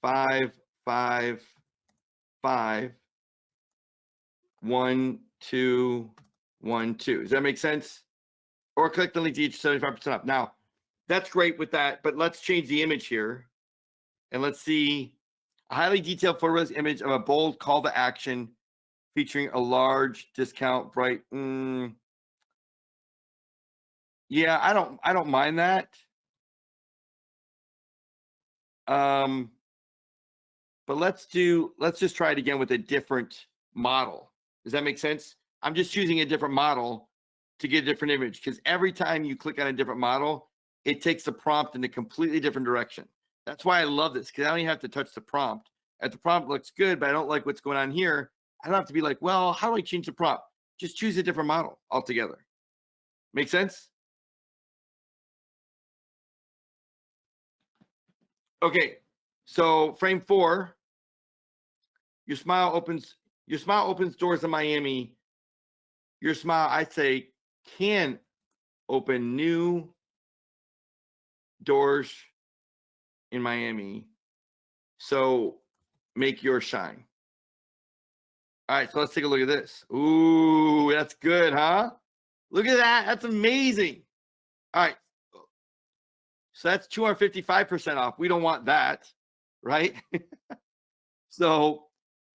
555 1212. Does that make sense? Or click the link to each 75% off. Now, that's great with that, but let's change the image here. And let's see a highly detailed photorealistic image of a bold call to action featuring a large discount bright. Yeah, I don't mind that. But let's just try it again with a different model. Does that make sense? I'm just choosing a different model to get a different image, because every time you click on a different model, it takes the prompt in a completely different direction. That's why I love this, because I don't even have to touch the prompt. If the prompt looks good, but I don't like what's going on here, I don't have to be like, well, how do I change the prompt? Just choose a different model altogether. Make sense? Okay, so frame 4, your smile opens doors in Miami. Your smile, I'd say, can open new doors in Miami. So make yours shine. All right, so let's take a look at this. Ooh, that's good, huh? Look at that. That's amazing. All right. So that's 255% off. We don't want that. right? So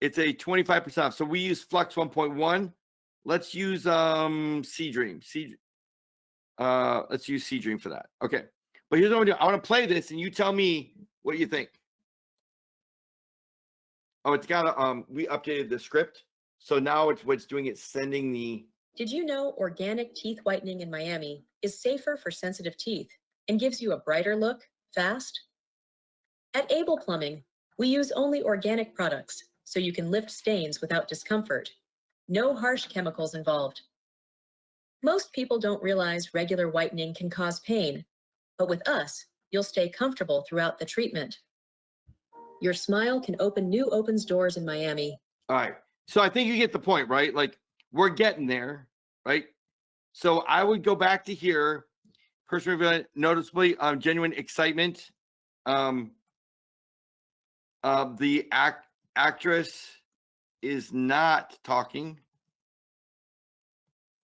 it's a 25% off. So we use Flux 1.1. Let's use Sea Dream. Let's use Sea Dream for that. Okay. But here's what I'm gonna do. I want to play this and you tell me what you think. Oh, it's got a we updated the script. So now it's what's doing, it's sending the Did you know organic teeth whitening in Miami is safer for sensitive teeth and gives you a brighter look fast? At Able Plumbing, we use only organic products so you can lift stains without discomfort. No harsh chemicals involved. Most people don't realize regular whitening can cause pain, but with us, you'll stay comfortable throughout the treatment. Your smile can open new opens doors in Miami. all right. So I think you get the point, right? Like we're getting there, right? So I would go back to here. Person review noticeably genuine excitement. The actress is not talking.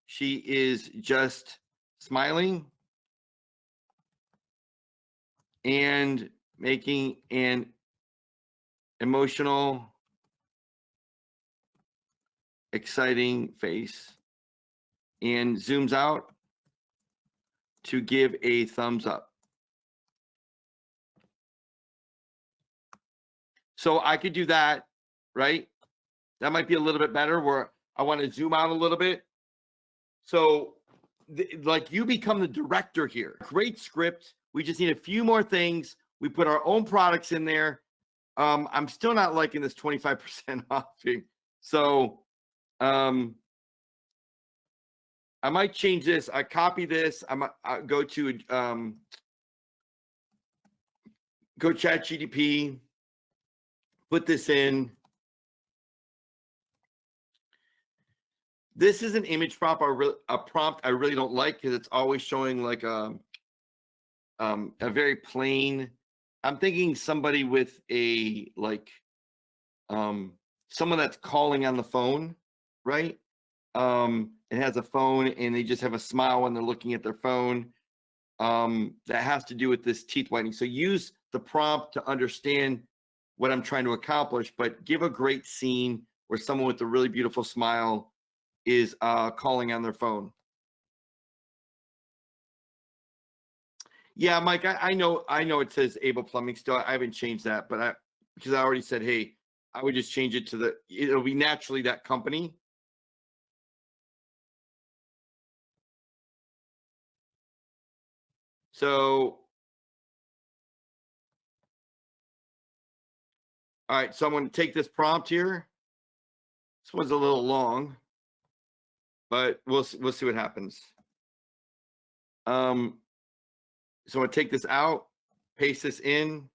She is just smiling and making an emotional, exciting face and zooms out to give a thumbs up. So I could do that, right? That might be a little bit better where I want to zoom out a little bit. So like you become the director here. Great script. We just need a few more things. We put our own products in there. I'm still not liking this 25% off thing. So I might change this. I copy this. I go to go chat GDP, put this in. This is an image prompt. A prompt I really don't like because it's always showing like a very plain. I'm thinking somebody with a like someone that's calling on the phone, right? It has a phone and they just have a smile when they're looking at their phone. That has to do with this teeth whitening. So use the prompt to understand what I'm trying to accomplish, but give a great scene where someone with a really beautiful smile is calling on their phone. Yeah, Mike, I know it says Able Plumbing still. I haven't changed that, but because I already said, hey, I would just change it to it'll be naturally that company. So, all right, so I'm going to take this prompt here. This one's a little long, but we'll see what happens. So I'm going to take this out, paste this in,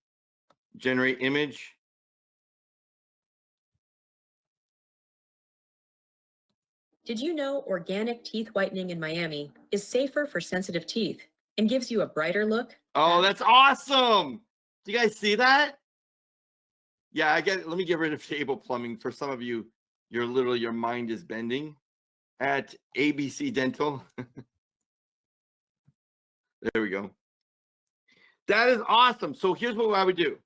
generate image. Did you know organic teeth whitening in Miami is safer for sensitive teeth and gives you a brighter look? Oh, that's awesome. Do you guys see that? Yeah, let me get rid of Able Plumbing. For some of you, your mind is bending. At ABC Dental. There we go. That is awesome. So here's what I would do.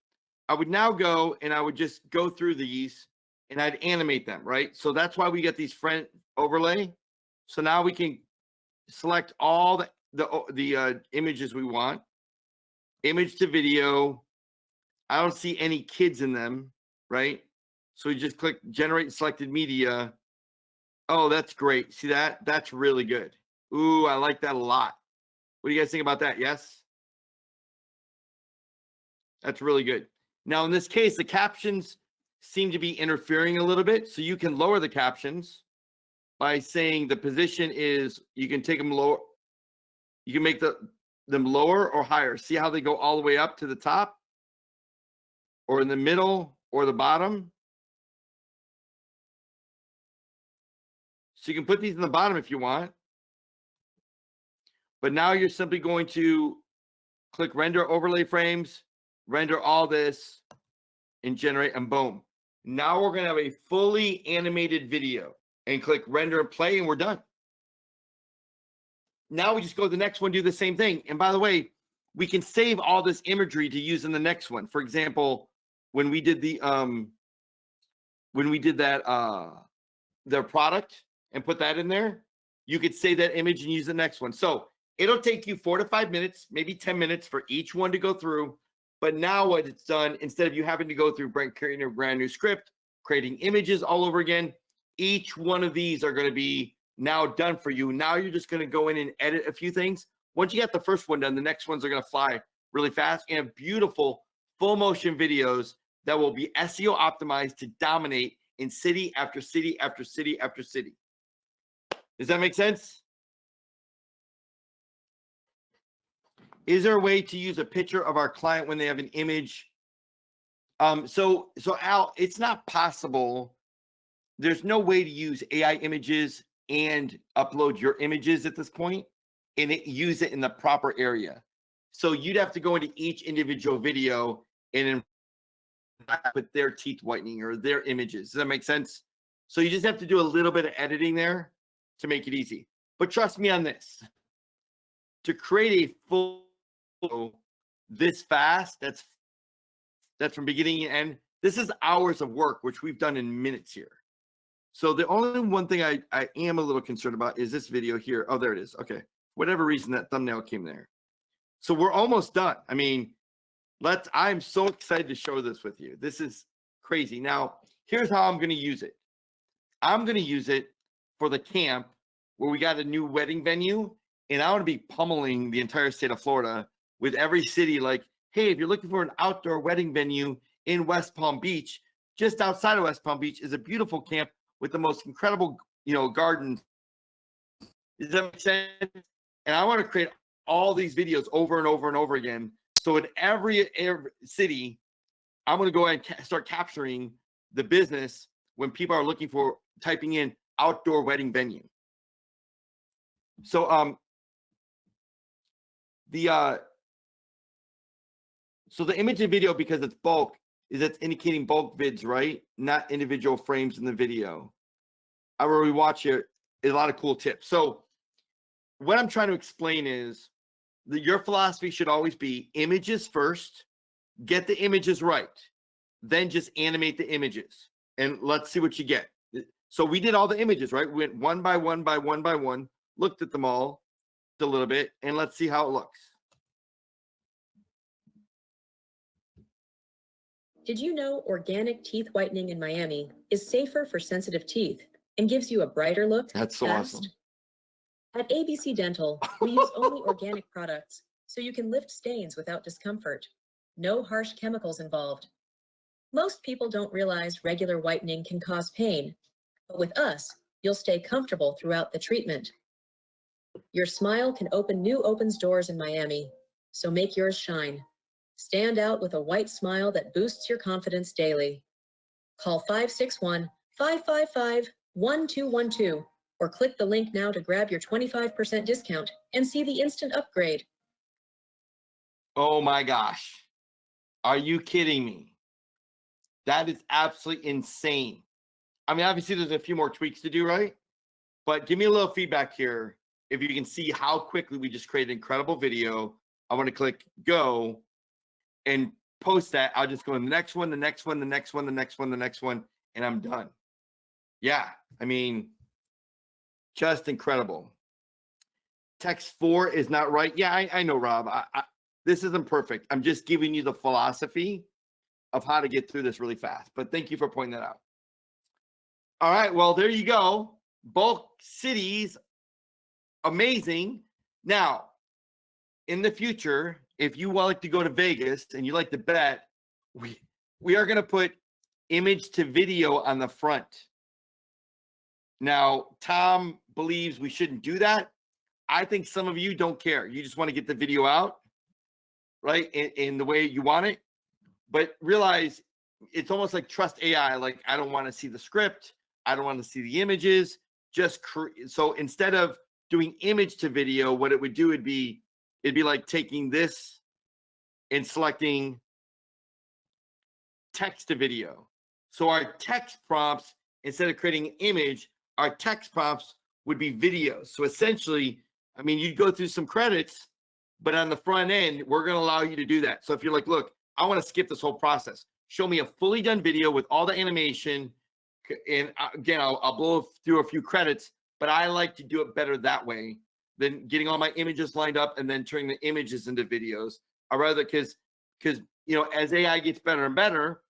I would now go and I would just go through these and I'd animate them, right? So that's why we get these friend overlay. So now we can select all the images we want. Image to video. I don't see any kids in them, right? So we just click generate selected media. Oh, that's great. See that? That's really good. Ooh, I like that a lot. What do you guys think about that? Yes? That's really good. Now, in this case, the captions seem to be interfering a little bit. So you can lower the captions by saying the position is, you can take them lower. You can make them lower or higher. See how they go all the way up to the top or in the middle or the bottom. So you can put these in the bottom if you want. But now you're simply going to click render overlay frames, render all this, and generate, and boom. Now we're going to have a fully animated video and click render and play, and we're done. Now we just go to the next one, do the same thing. And by the way, we can save all this imagery to use in the next one. For example, when we did their product and put that in there, you could save that image and use the next one. So it'll take you 4 to 5 minutes, maybe 10 minutes for each one to go through. But now what it's done, instead of you having to go through creating a brand new script, creating images all over again, each one of these are going to be now done for you. Now you're just going to go in and edit a few things. Once you get the first one done, the next ones are going to fly really fast and have beautiful full motion videos that will be SEO optimized to dominate in city after city after city after city. Does that make sense? Is there a way to use a picture of our client when they have an image? So Al, it's not possible. There's no way to use AI images and upload your images at this point and use it in the proper area. So you'd have to go into each individual video and put their teeth whitening or their images. Does that make sense? So you just have to do a little bit of editing there to make it easy. But trust me on this. To create a full this fast, that's from beginning to end. This is hours of work, which we've done in minutes here. So the only one thing I am a little concerned about is this video here. Oh, there it is. Okay. Whatever reason that thumbnail came there. So we're almost done. I mean, I'm so excited to show this with you. This is crazy. Now, here's how I'm going to use it. I'm going to use it for the camp where we got a new wedding venue, and I want to be pummeling the entire state of Florida with every city like, hey, if you're looking for an outdoor wedding venue in West Palm Beach, just outside of West Palm Beach is a beautiful camp with the most incredible, gardens. Does that make sense? And I want to create all these videos over and over and over again. So in every city, I'm going to go ahead and start capturing the business when people are looking for typing in outdoor wedding venue. So so the image and video, because it's bulk, is it's indicating bulk vids, right? Not individual frames in the video. I already watch it. A lot of cool tips. So what I'm trying to explain is that your philosophy should always be images first, get the images right, then just animate the images, and let's see what you get. So we did all the images, right? We went one by one by one by one, looked at them all a little bit, and let's see how it looks. Did you know organic teeth whitening in Miami is safer for sensitive teeth and gives you a brighter look? That's so fast? awesome. At ABC Dental, we use only organic products, so you can lift stains without discomfort. No harsh chemicals involved. Most people don't realize regular whitening can cause pain, but with us, you'll stay comfortable throughout the treatment. Your smile can open new doors in Miami, so make yours shine. Stand out with a white smile that boosts your confidence daily. Call 561-555-1212 or click the link now to grab your 25% discount and see the instant upgrade. Oh my gosh. Are you kidding me? That is absolutely insane. I mean, obviously there's a few more tweaks to do, right? But give me a little feedback here. If you can see how quickly we just created an incredible video, I want to click go and post that. I'll just go in the next one, the next one, the next one, the next one, the next one, and I'm done. Yeah, I mean, just incredible. Text 4 is not right. Yeah, I know, Rob. This isn't perfect. I'm just giving you the philosophy of how to get through this really fast. But thank you for pointing that out. All right, well, there you go. Bulk cities, amazing. Now, in the future, if you like to go to Vegas and you like to bet, we are going to put image to video on the front. Now, Tom believes we shouldn't do that. I think some of you don't care. You just want to get the video out, right, in the way you want it. But realize it's almost like trust AI. Like, I don't want to see the script. I don't want to see the images. So instead of doing image to video, what it would do it'd be like taking this and selecting text to video. So our text prompts, instead of creating an image, our text prompts would be videos. So essentially, I mean, you'd go through some credits, but on the front end, we're going to allow you to do that. So if you're like, look, I want to skip this whole process, show me a fully done video with all the animation. And again, I'll blow through a few credits, but I like to do it better that way than getting all my images lined up and then turning the images into videos. I rather because as AI gets better and better,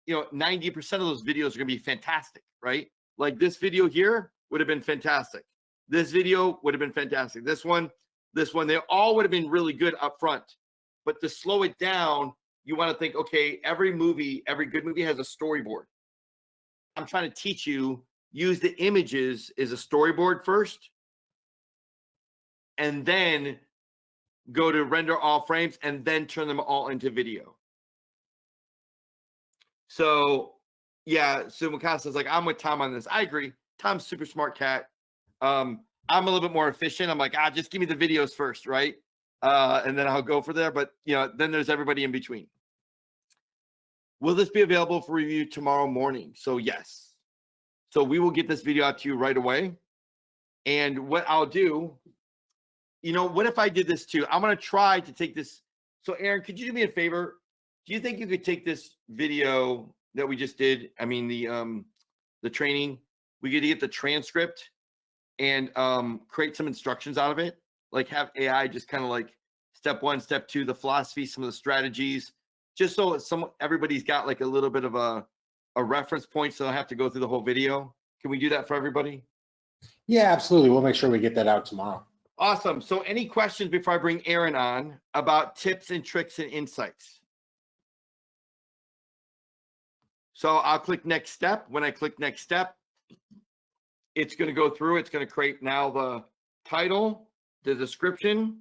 90% of those videos are going to be fantastic, right? Like this video here would have been fantastic. This video would have been fantastic. This one, they all would have been really good up front. But to slow it down, you want to think, okay, every good movie has a storyboard. I'm trying to teach you, use the images as a storyboard first, and then go to render all frames and then turn them all into video. So yeah, so Mikasa's like, I'm with Tom on this. I agree. Tom's super smart cat. I'm a little bit more efficient. I'm like, just give me the videos first, right? And then I'll go for there. But then there's everybody in between. Will this be available for review tomorrow morning? So yes. So we will get this video out to you right away. And what I'll do, what if I did this too? I'm going to try to take this. So Aaron, could you do me a favor? Do you think you could take this video that we just did? I mean, the training, we get to get the transcript and create some instructions out of it. Like have AI just kind of like step 1, step 2, the philosophy, some of the strategies, just so everybody's got like a little bit of a reference point, so I don't have to go through the whole video. Can we do that for everybody? Yeah, absolutely. We'll make sure we get that out tomorrow. Awesome. So any questions before I bring Aaron on about tips and tricks and insights? So I'll click next step. When I click next step, it's going to go through. It's going to create now the title, the description,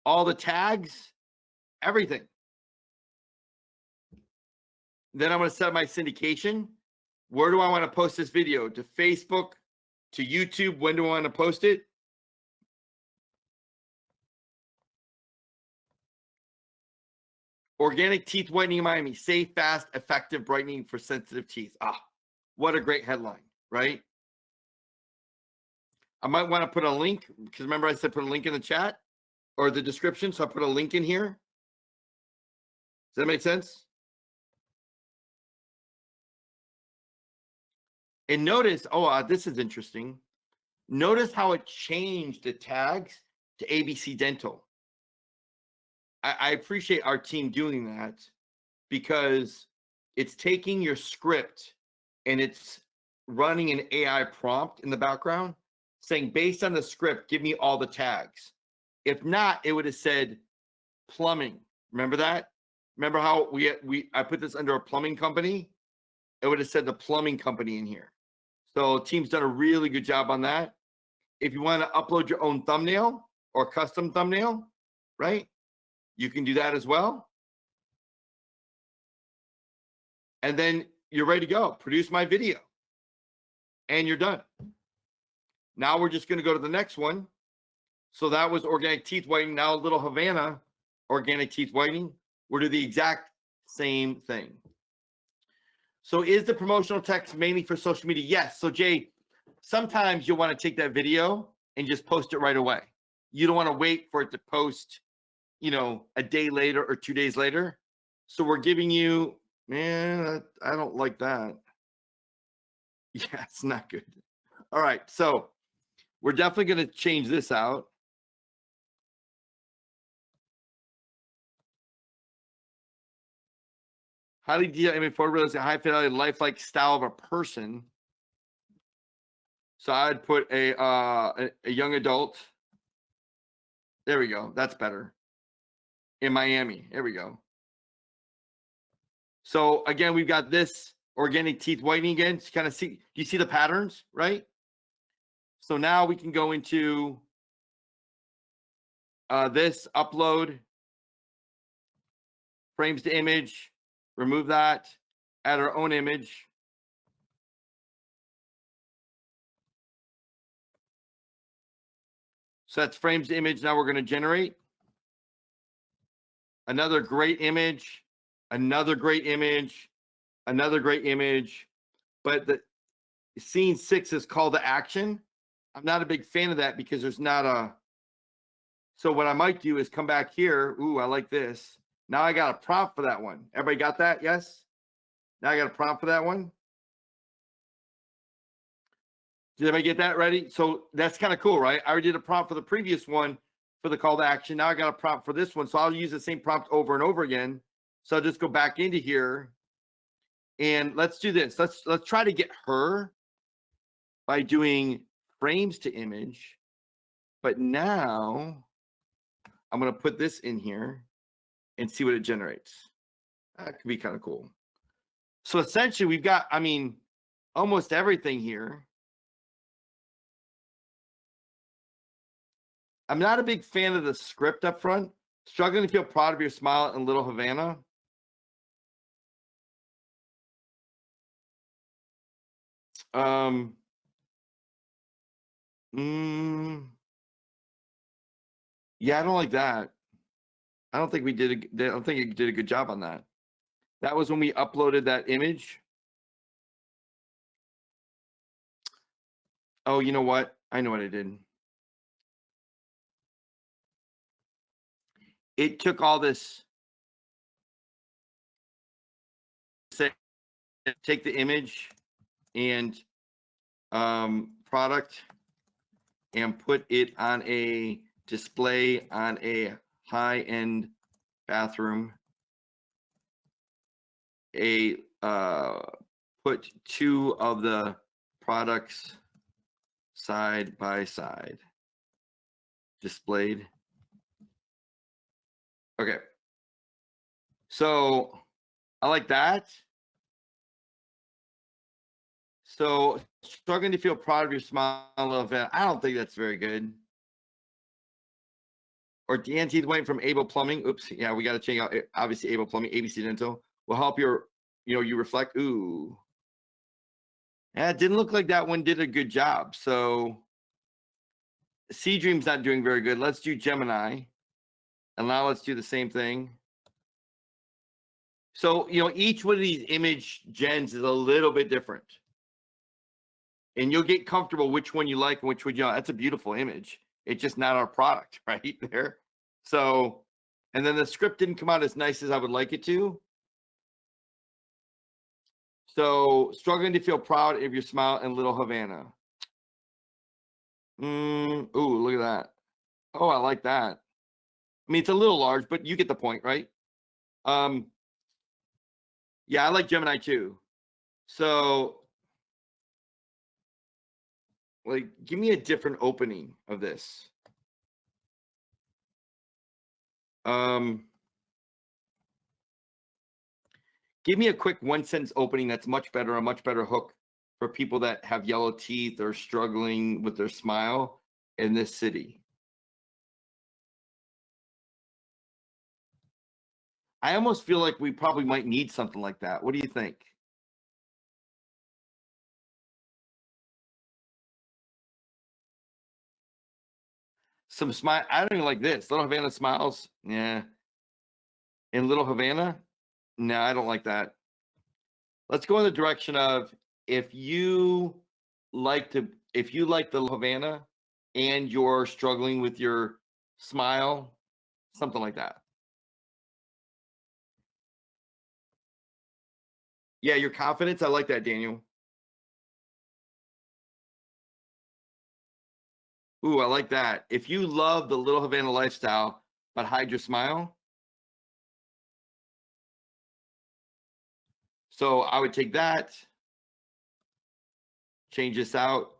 all the tags, everything. Then I'm going to set my syndication. Where do I want to post this video? To Facebook, to YouTube. When do I want to post it? Organic teeth whitening in Miami. Safe, fast, effective brightening for sensitive teeth. What a great headline, right? I might want to put a link because remember I said put a link in the chat or the description. So I put a link in here. Does that make sense? And notice, this is interesting. Notice how it changed the tags to ABC Dental. I appreciate our team doing that because it's taking your script and it's running an AI prompt in the background saying, based on the script, give me all the tags. If not, it would have said plumbing. Remember that? Remember how I put this under a plumbing company? It would have said the plumbing company in here. So team's done a really good job on that. If you want to upload your own thumbnail or custom thumbnail, right? You can do that as well. And then you're ready to go. Produce my video. And you're done. Now we're just going to go to the next one. So that was organic teeth whitening. Now Little Havana, organic teeth whitening. We'll do the exact same thing. So is the promotional text mainly for social media? Yes. So Jay, sometimes you'll want to take that video and just post it right away. You don't want to wait for it to post, a day later or 2 days later. So we're giving you, man, I don't like that. Yeah, it's not good. All right. So we're definitely going to change this out. Highly detailed photos, a high fidelity, lifelike style of a person. So I'd put a young adult. There we go. That's better. In Miami. There we go. So again, we've got this organic teeth whitening again. To kind of see, do you see the patterns, right? So now we can go into this upload, frames to image, remove that, add our own image. So that's frames to image. Now we're going to generate another great image, another great image, another great image. But the scene 6 is call to action. I'm not a big fan of that because there's not a. So what I might do is come back here. Ooh, I like this. Now I got a prompt for that one. Everybody got that? Yes? Now I got a prompt for that one. Did everybody get that ready? So that's kind of cool, right? I already did a prompt for the previous one for the call to action. Now I got a prompt for this one. So I'll use the same prompt over and over again. So I'll just go back into here and let's do this. Let's try to get her by doing frames to image. But now I'm going to put this in here and see what it generates. That could be kind of cool. So essentially we've got, I mean, almost everything here. I'm not a big fan of the script up front. Struggling to feel proud of your smile in Little Havana. Yeah, I don't like that. I don't think we did. I don't think you did a good job on that. That was when we uploaded that image. Oh, you know what? I know what I did. It took all this. Say, take the image and product and put it on a display on a high-end bathroom. Put two of the products side by side displayed. Okay. So I like that. So struggling to feel proud of your smile of it. I don't think that's very good. Or DNT's went from Able Plumbing. Oops. Yeah, we got to change out obviously Able Plumbing, ABC Dental will help your, you reflect. Ooh. Yeah, it didn't look like that one did a good job. So Sea Dream's not doing very good. Let's do Gemini. And now let's do the same thing. So, each one of these image gens is a little bit different. And you'll get comfortable which one you like and which one you don't. That's a beautiful image. It's just not our product right there. So, and then the script didn't come out as nice as I would like it to. So, struggling to feel proud of your smile in Little Havana. Ooh, look at that. Oh, I like that. I mean, it's a little large, but you get the point, right? Yeah, I like Gemini too. So, like, give me a different opening of this. Give me a quick one sentence opening that's much better, a much better hook for people that have yellow teeth or struggling with their smile in this city. I almost feel like we probably might need something like that. What do you think? Some smile. I don't even like this. Little Havana smiles. Yeah. In Little Havana? No, I don't like that. Let's go in the direction of if you like the Little Havana and you're struggling with your smile, something like that. Yeah, your confidence. I like that, Daniel. Ooh, I like that. If you love the Little Havana lifestyle, but hide your smile. So I would take that, change this out.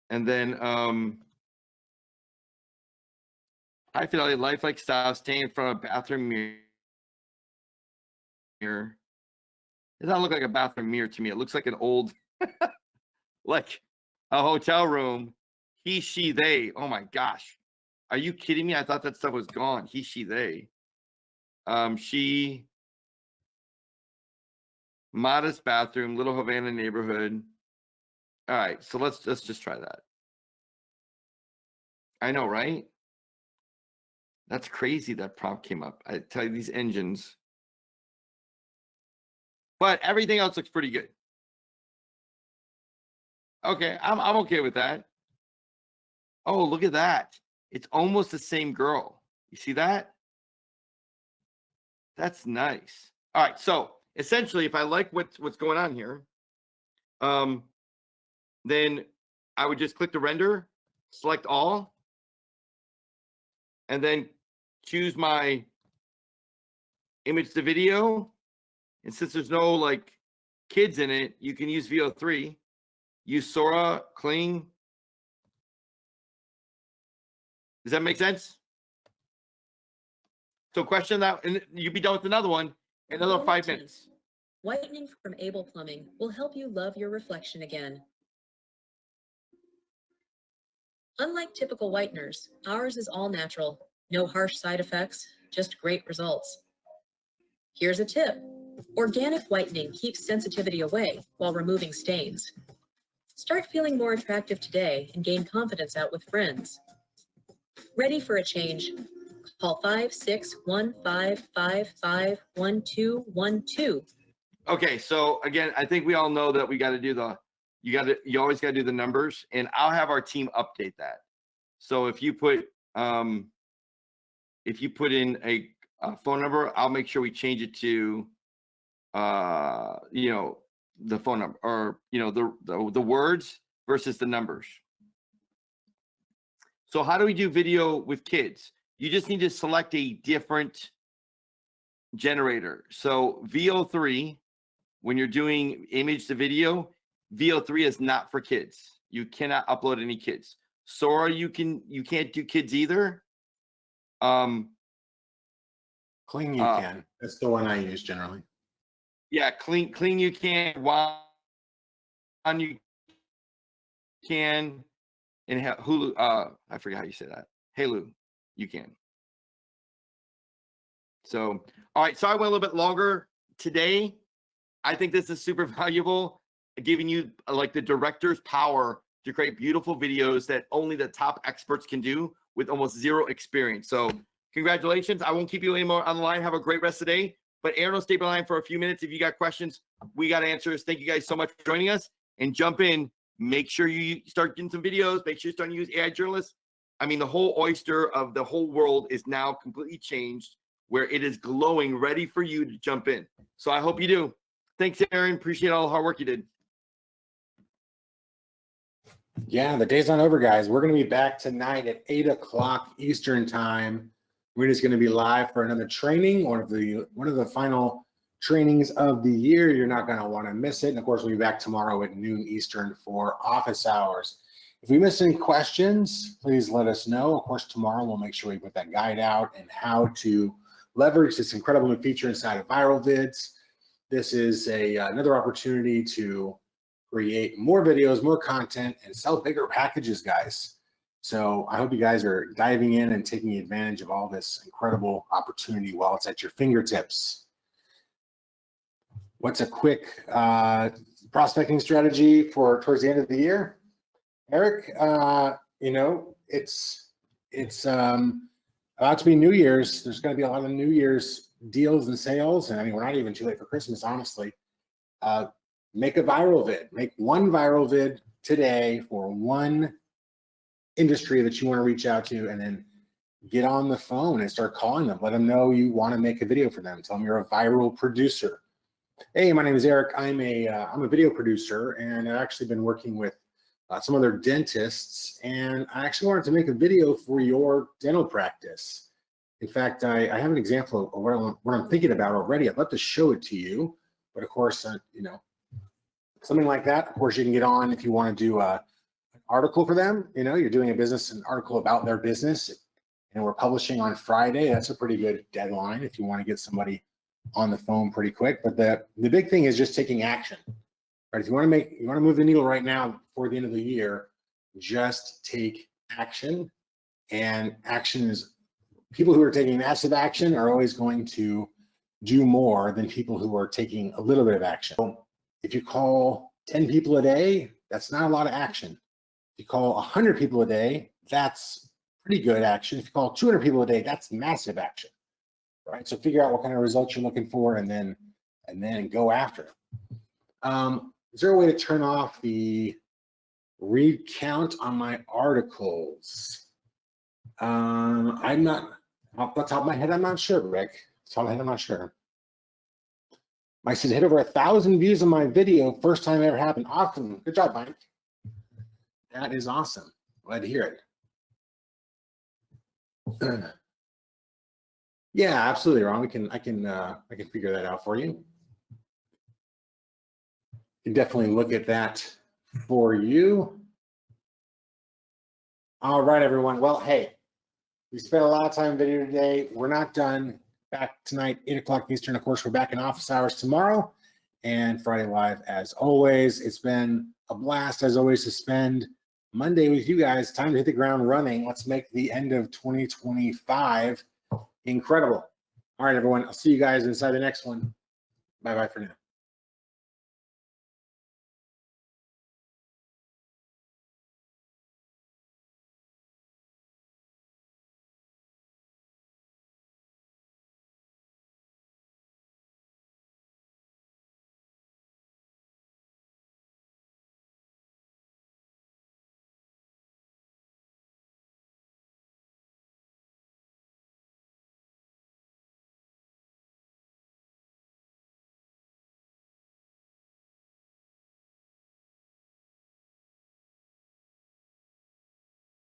And then high fidelity lifelike style, staying in front of a bathroom mirror. It doesn't look like a bathroom mirror to me. It looks like an old, like a hotel room. He, she, they. Oh my gosh. Are you kidding me? I thought that stuff was gone. He, she, they. She, modest bathroom, Little Havana neighborhood. All right, so let's just try that. I know, right? That's crazy that prompt came up. I tell you, these engines. But everything else looks pretty good. Okay, I'm okay with that. Oh, look at that. It's almost the same girl. You see that? That's nice. All right. So essentially, if I like what's going on here, then I would just click the render, select all, and then choose my image to video. And since there's no like kids in it, you can use VO3, use Sora, Kling. Does that make sense? So question that, and you'll be done with another one in another Bonnet 5 teeth. minutes. Whitening from Able Plumbing will help you love your reflection again. Unlike typical whiteners, ours is all natural. No harsh side effects, just great results. Here's a tip. Organic whitening keeps sensitivity away while removing stains. Start feeling more attractive today and gain confidence out with friends. Ready for a change? Call 561-555-1212. Okay, so again, I think we all know that we got to do you always got to do the numbers, and I'll have our team update that. So if you put in a phone number, I'll make sure we change it to the phone number, or the words versus the numbers. So how do we do video with kids? You just need to select a different generator. So VO3, when you're doing image to video, VO3 is not for kids. You cannot upload any kids. Sora, you can't do kids either. Kling you can. That's the one I use generally. Yeah, clean you can, Wan you can, and Hulu, I forget how you say that. Hulu, you can. So, all right, so I went a little bit longer today. I think this is super valuable, giving you like the director's power to create beautiful videos that only the top experts can do with almost zero experience. So congratulations. I won't keep you anymore on the line. Have a great rest of the day. But Aaron will stay on the line for a few minutes. If you got questions, we got answers. Thank you guys so much for joining us, and jump in. Make sure you start getting some videos. Make sure you start to use AI journalists. I mean, the whole oyster of the whole world is now completely changed, where it is glowing, ready for you to jump in. So I hope you do. Thanks, Aaron. Appreciate all the hard work you did. Yeah, the day's not over, guys. We're going to be back tonight at 8 o'clock Eastern time. We're just going to be live for another training, one of the final trainings of the year. You're not going to want to miss it. And of course, we'll be back tomorrow at noon Eastern for office hours. If we missed any questions, please let us know. Of course, tomorrow we'll make sure we put that guide out and how to leverage this incredible new feature inside of Viral Vids. This is another opportunity to create more videos, more content, and sell bigger packages, guys. So I hope you guys are diving in and taking advantage of all this incredible opportunity while it's at your fingertips. What's a quick prospecting strategy for towards the end of the year? Eric, it's about to be New Year's. There's going to be a lot of New Year's deals and sales. And I mean, we're not even too late for Christmas, honestly. Make a viral vid. Make one viral vid today for one industry that you want to reach out to, and then get on the phone and start calling them. Let them know you want to make a video for them. Tell them you're a viral producer. Hey, my name is Eric. I'm a video producer, and I've actually been working with some other dentists, and I actually wanted to make a video for your dental practice. In fact, I have an example of what I'm thinking about already. I'd love to show it to you, but of course, something like that. Of course, you can get on if you want to do an article for them. You're doing an article about their business, and we're publishing on Friday. That's a pretty good deadline if you want to get somebody on the phone pretty quick. But the big thing is just taking action. Right? If you want to move the needle right now before the end of the year, just take action. And action is, people who are taking massive action are always going to do more than people who are taking a little bit of action. So if you call 10 people a day, that's not a lot of action. If you call 100 people a day, that's pretty good action. If you call 200 people a day, that's massive action. Right? So figure out what kind of results you're looking for, and then go after it. Is there a way to turn off the read count on my articles? I'm not, off the top of my head, I'm not sure, Rick. Off the top of my head, I'm not sure. Mike said, hit over 1,000 views on my video. First time ever happened. Awesome. Good job, Mike. That is awesome. Glad to hear it. Yeah, absolutely, Ron. I can figure that out for you. You can definitely look at that for you. All right, everyone. Well, hey, we spent a lot of time in video today. We're not done. Back tonight, 8 o'clock Eastern. Of course, we're back in office hours tomorrow and Friday live as always. It's been a blast as always to spend Monday with you guys. Time to hit the ground running. Let's make the end of 2025 incredible. All right, everyone. I'll see you guys inside the next one. Bye-bye for now.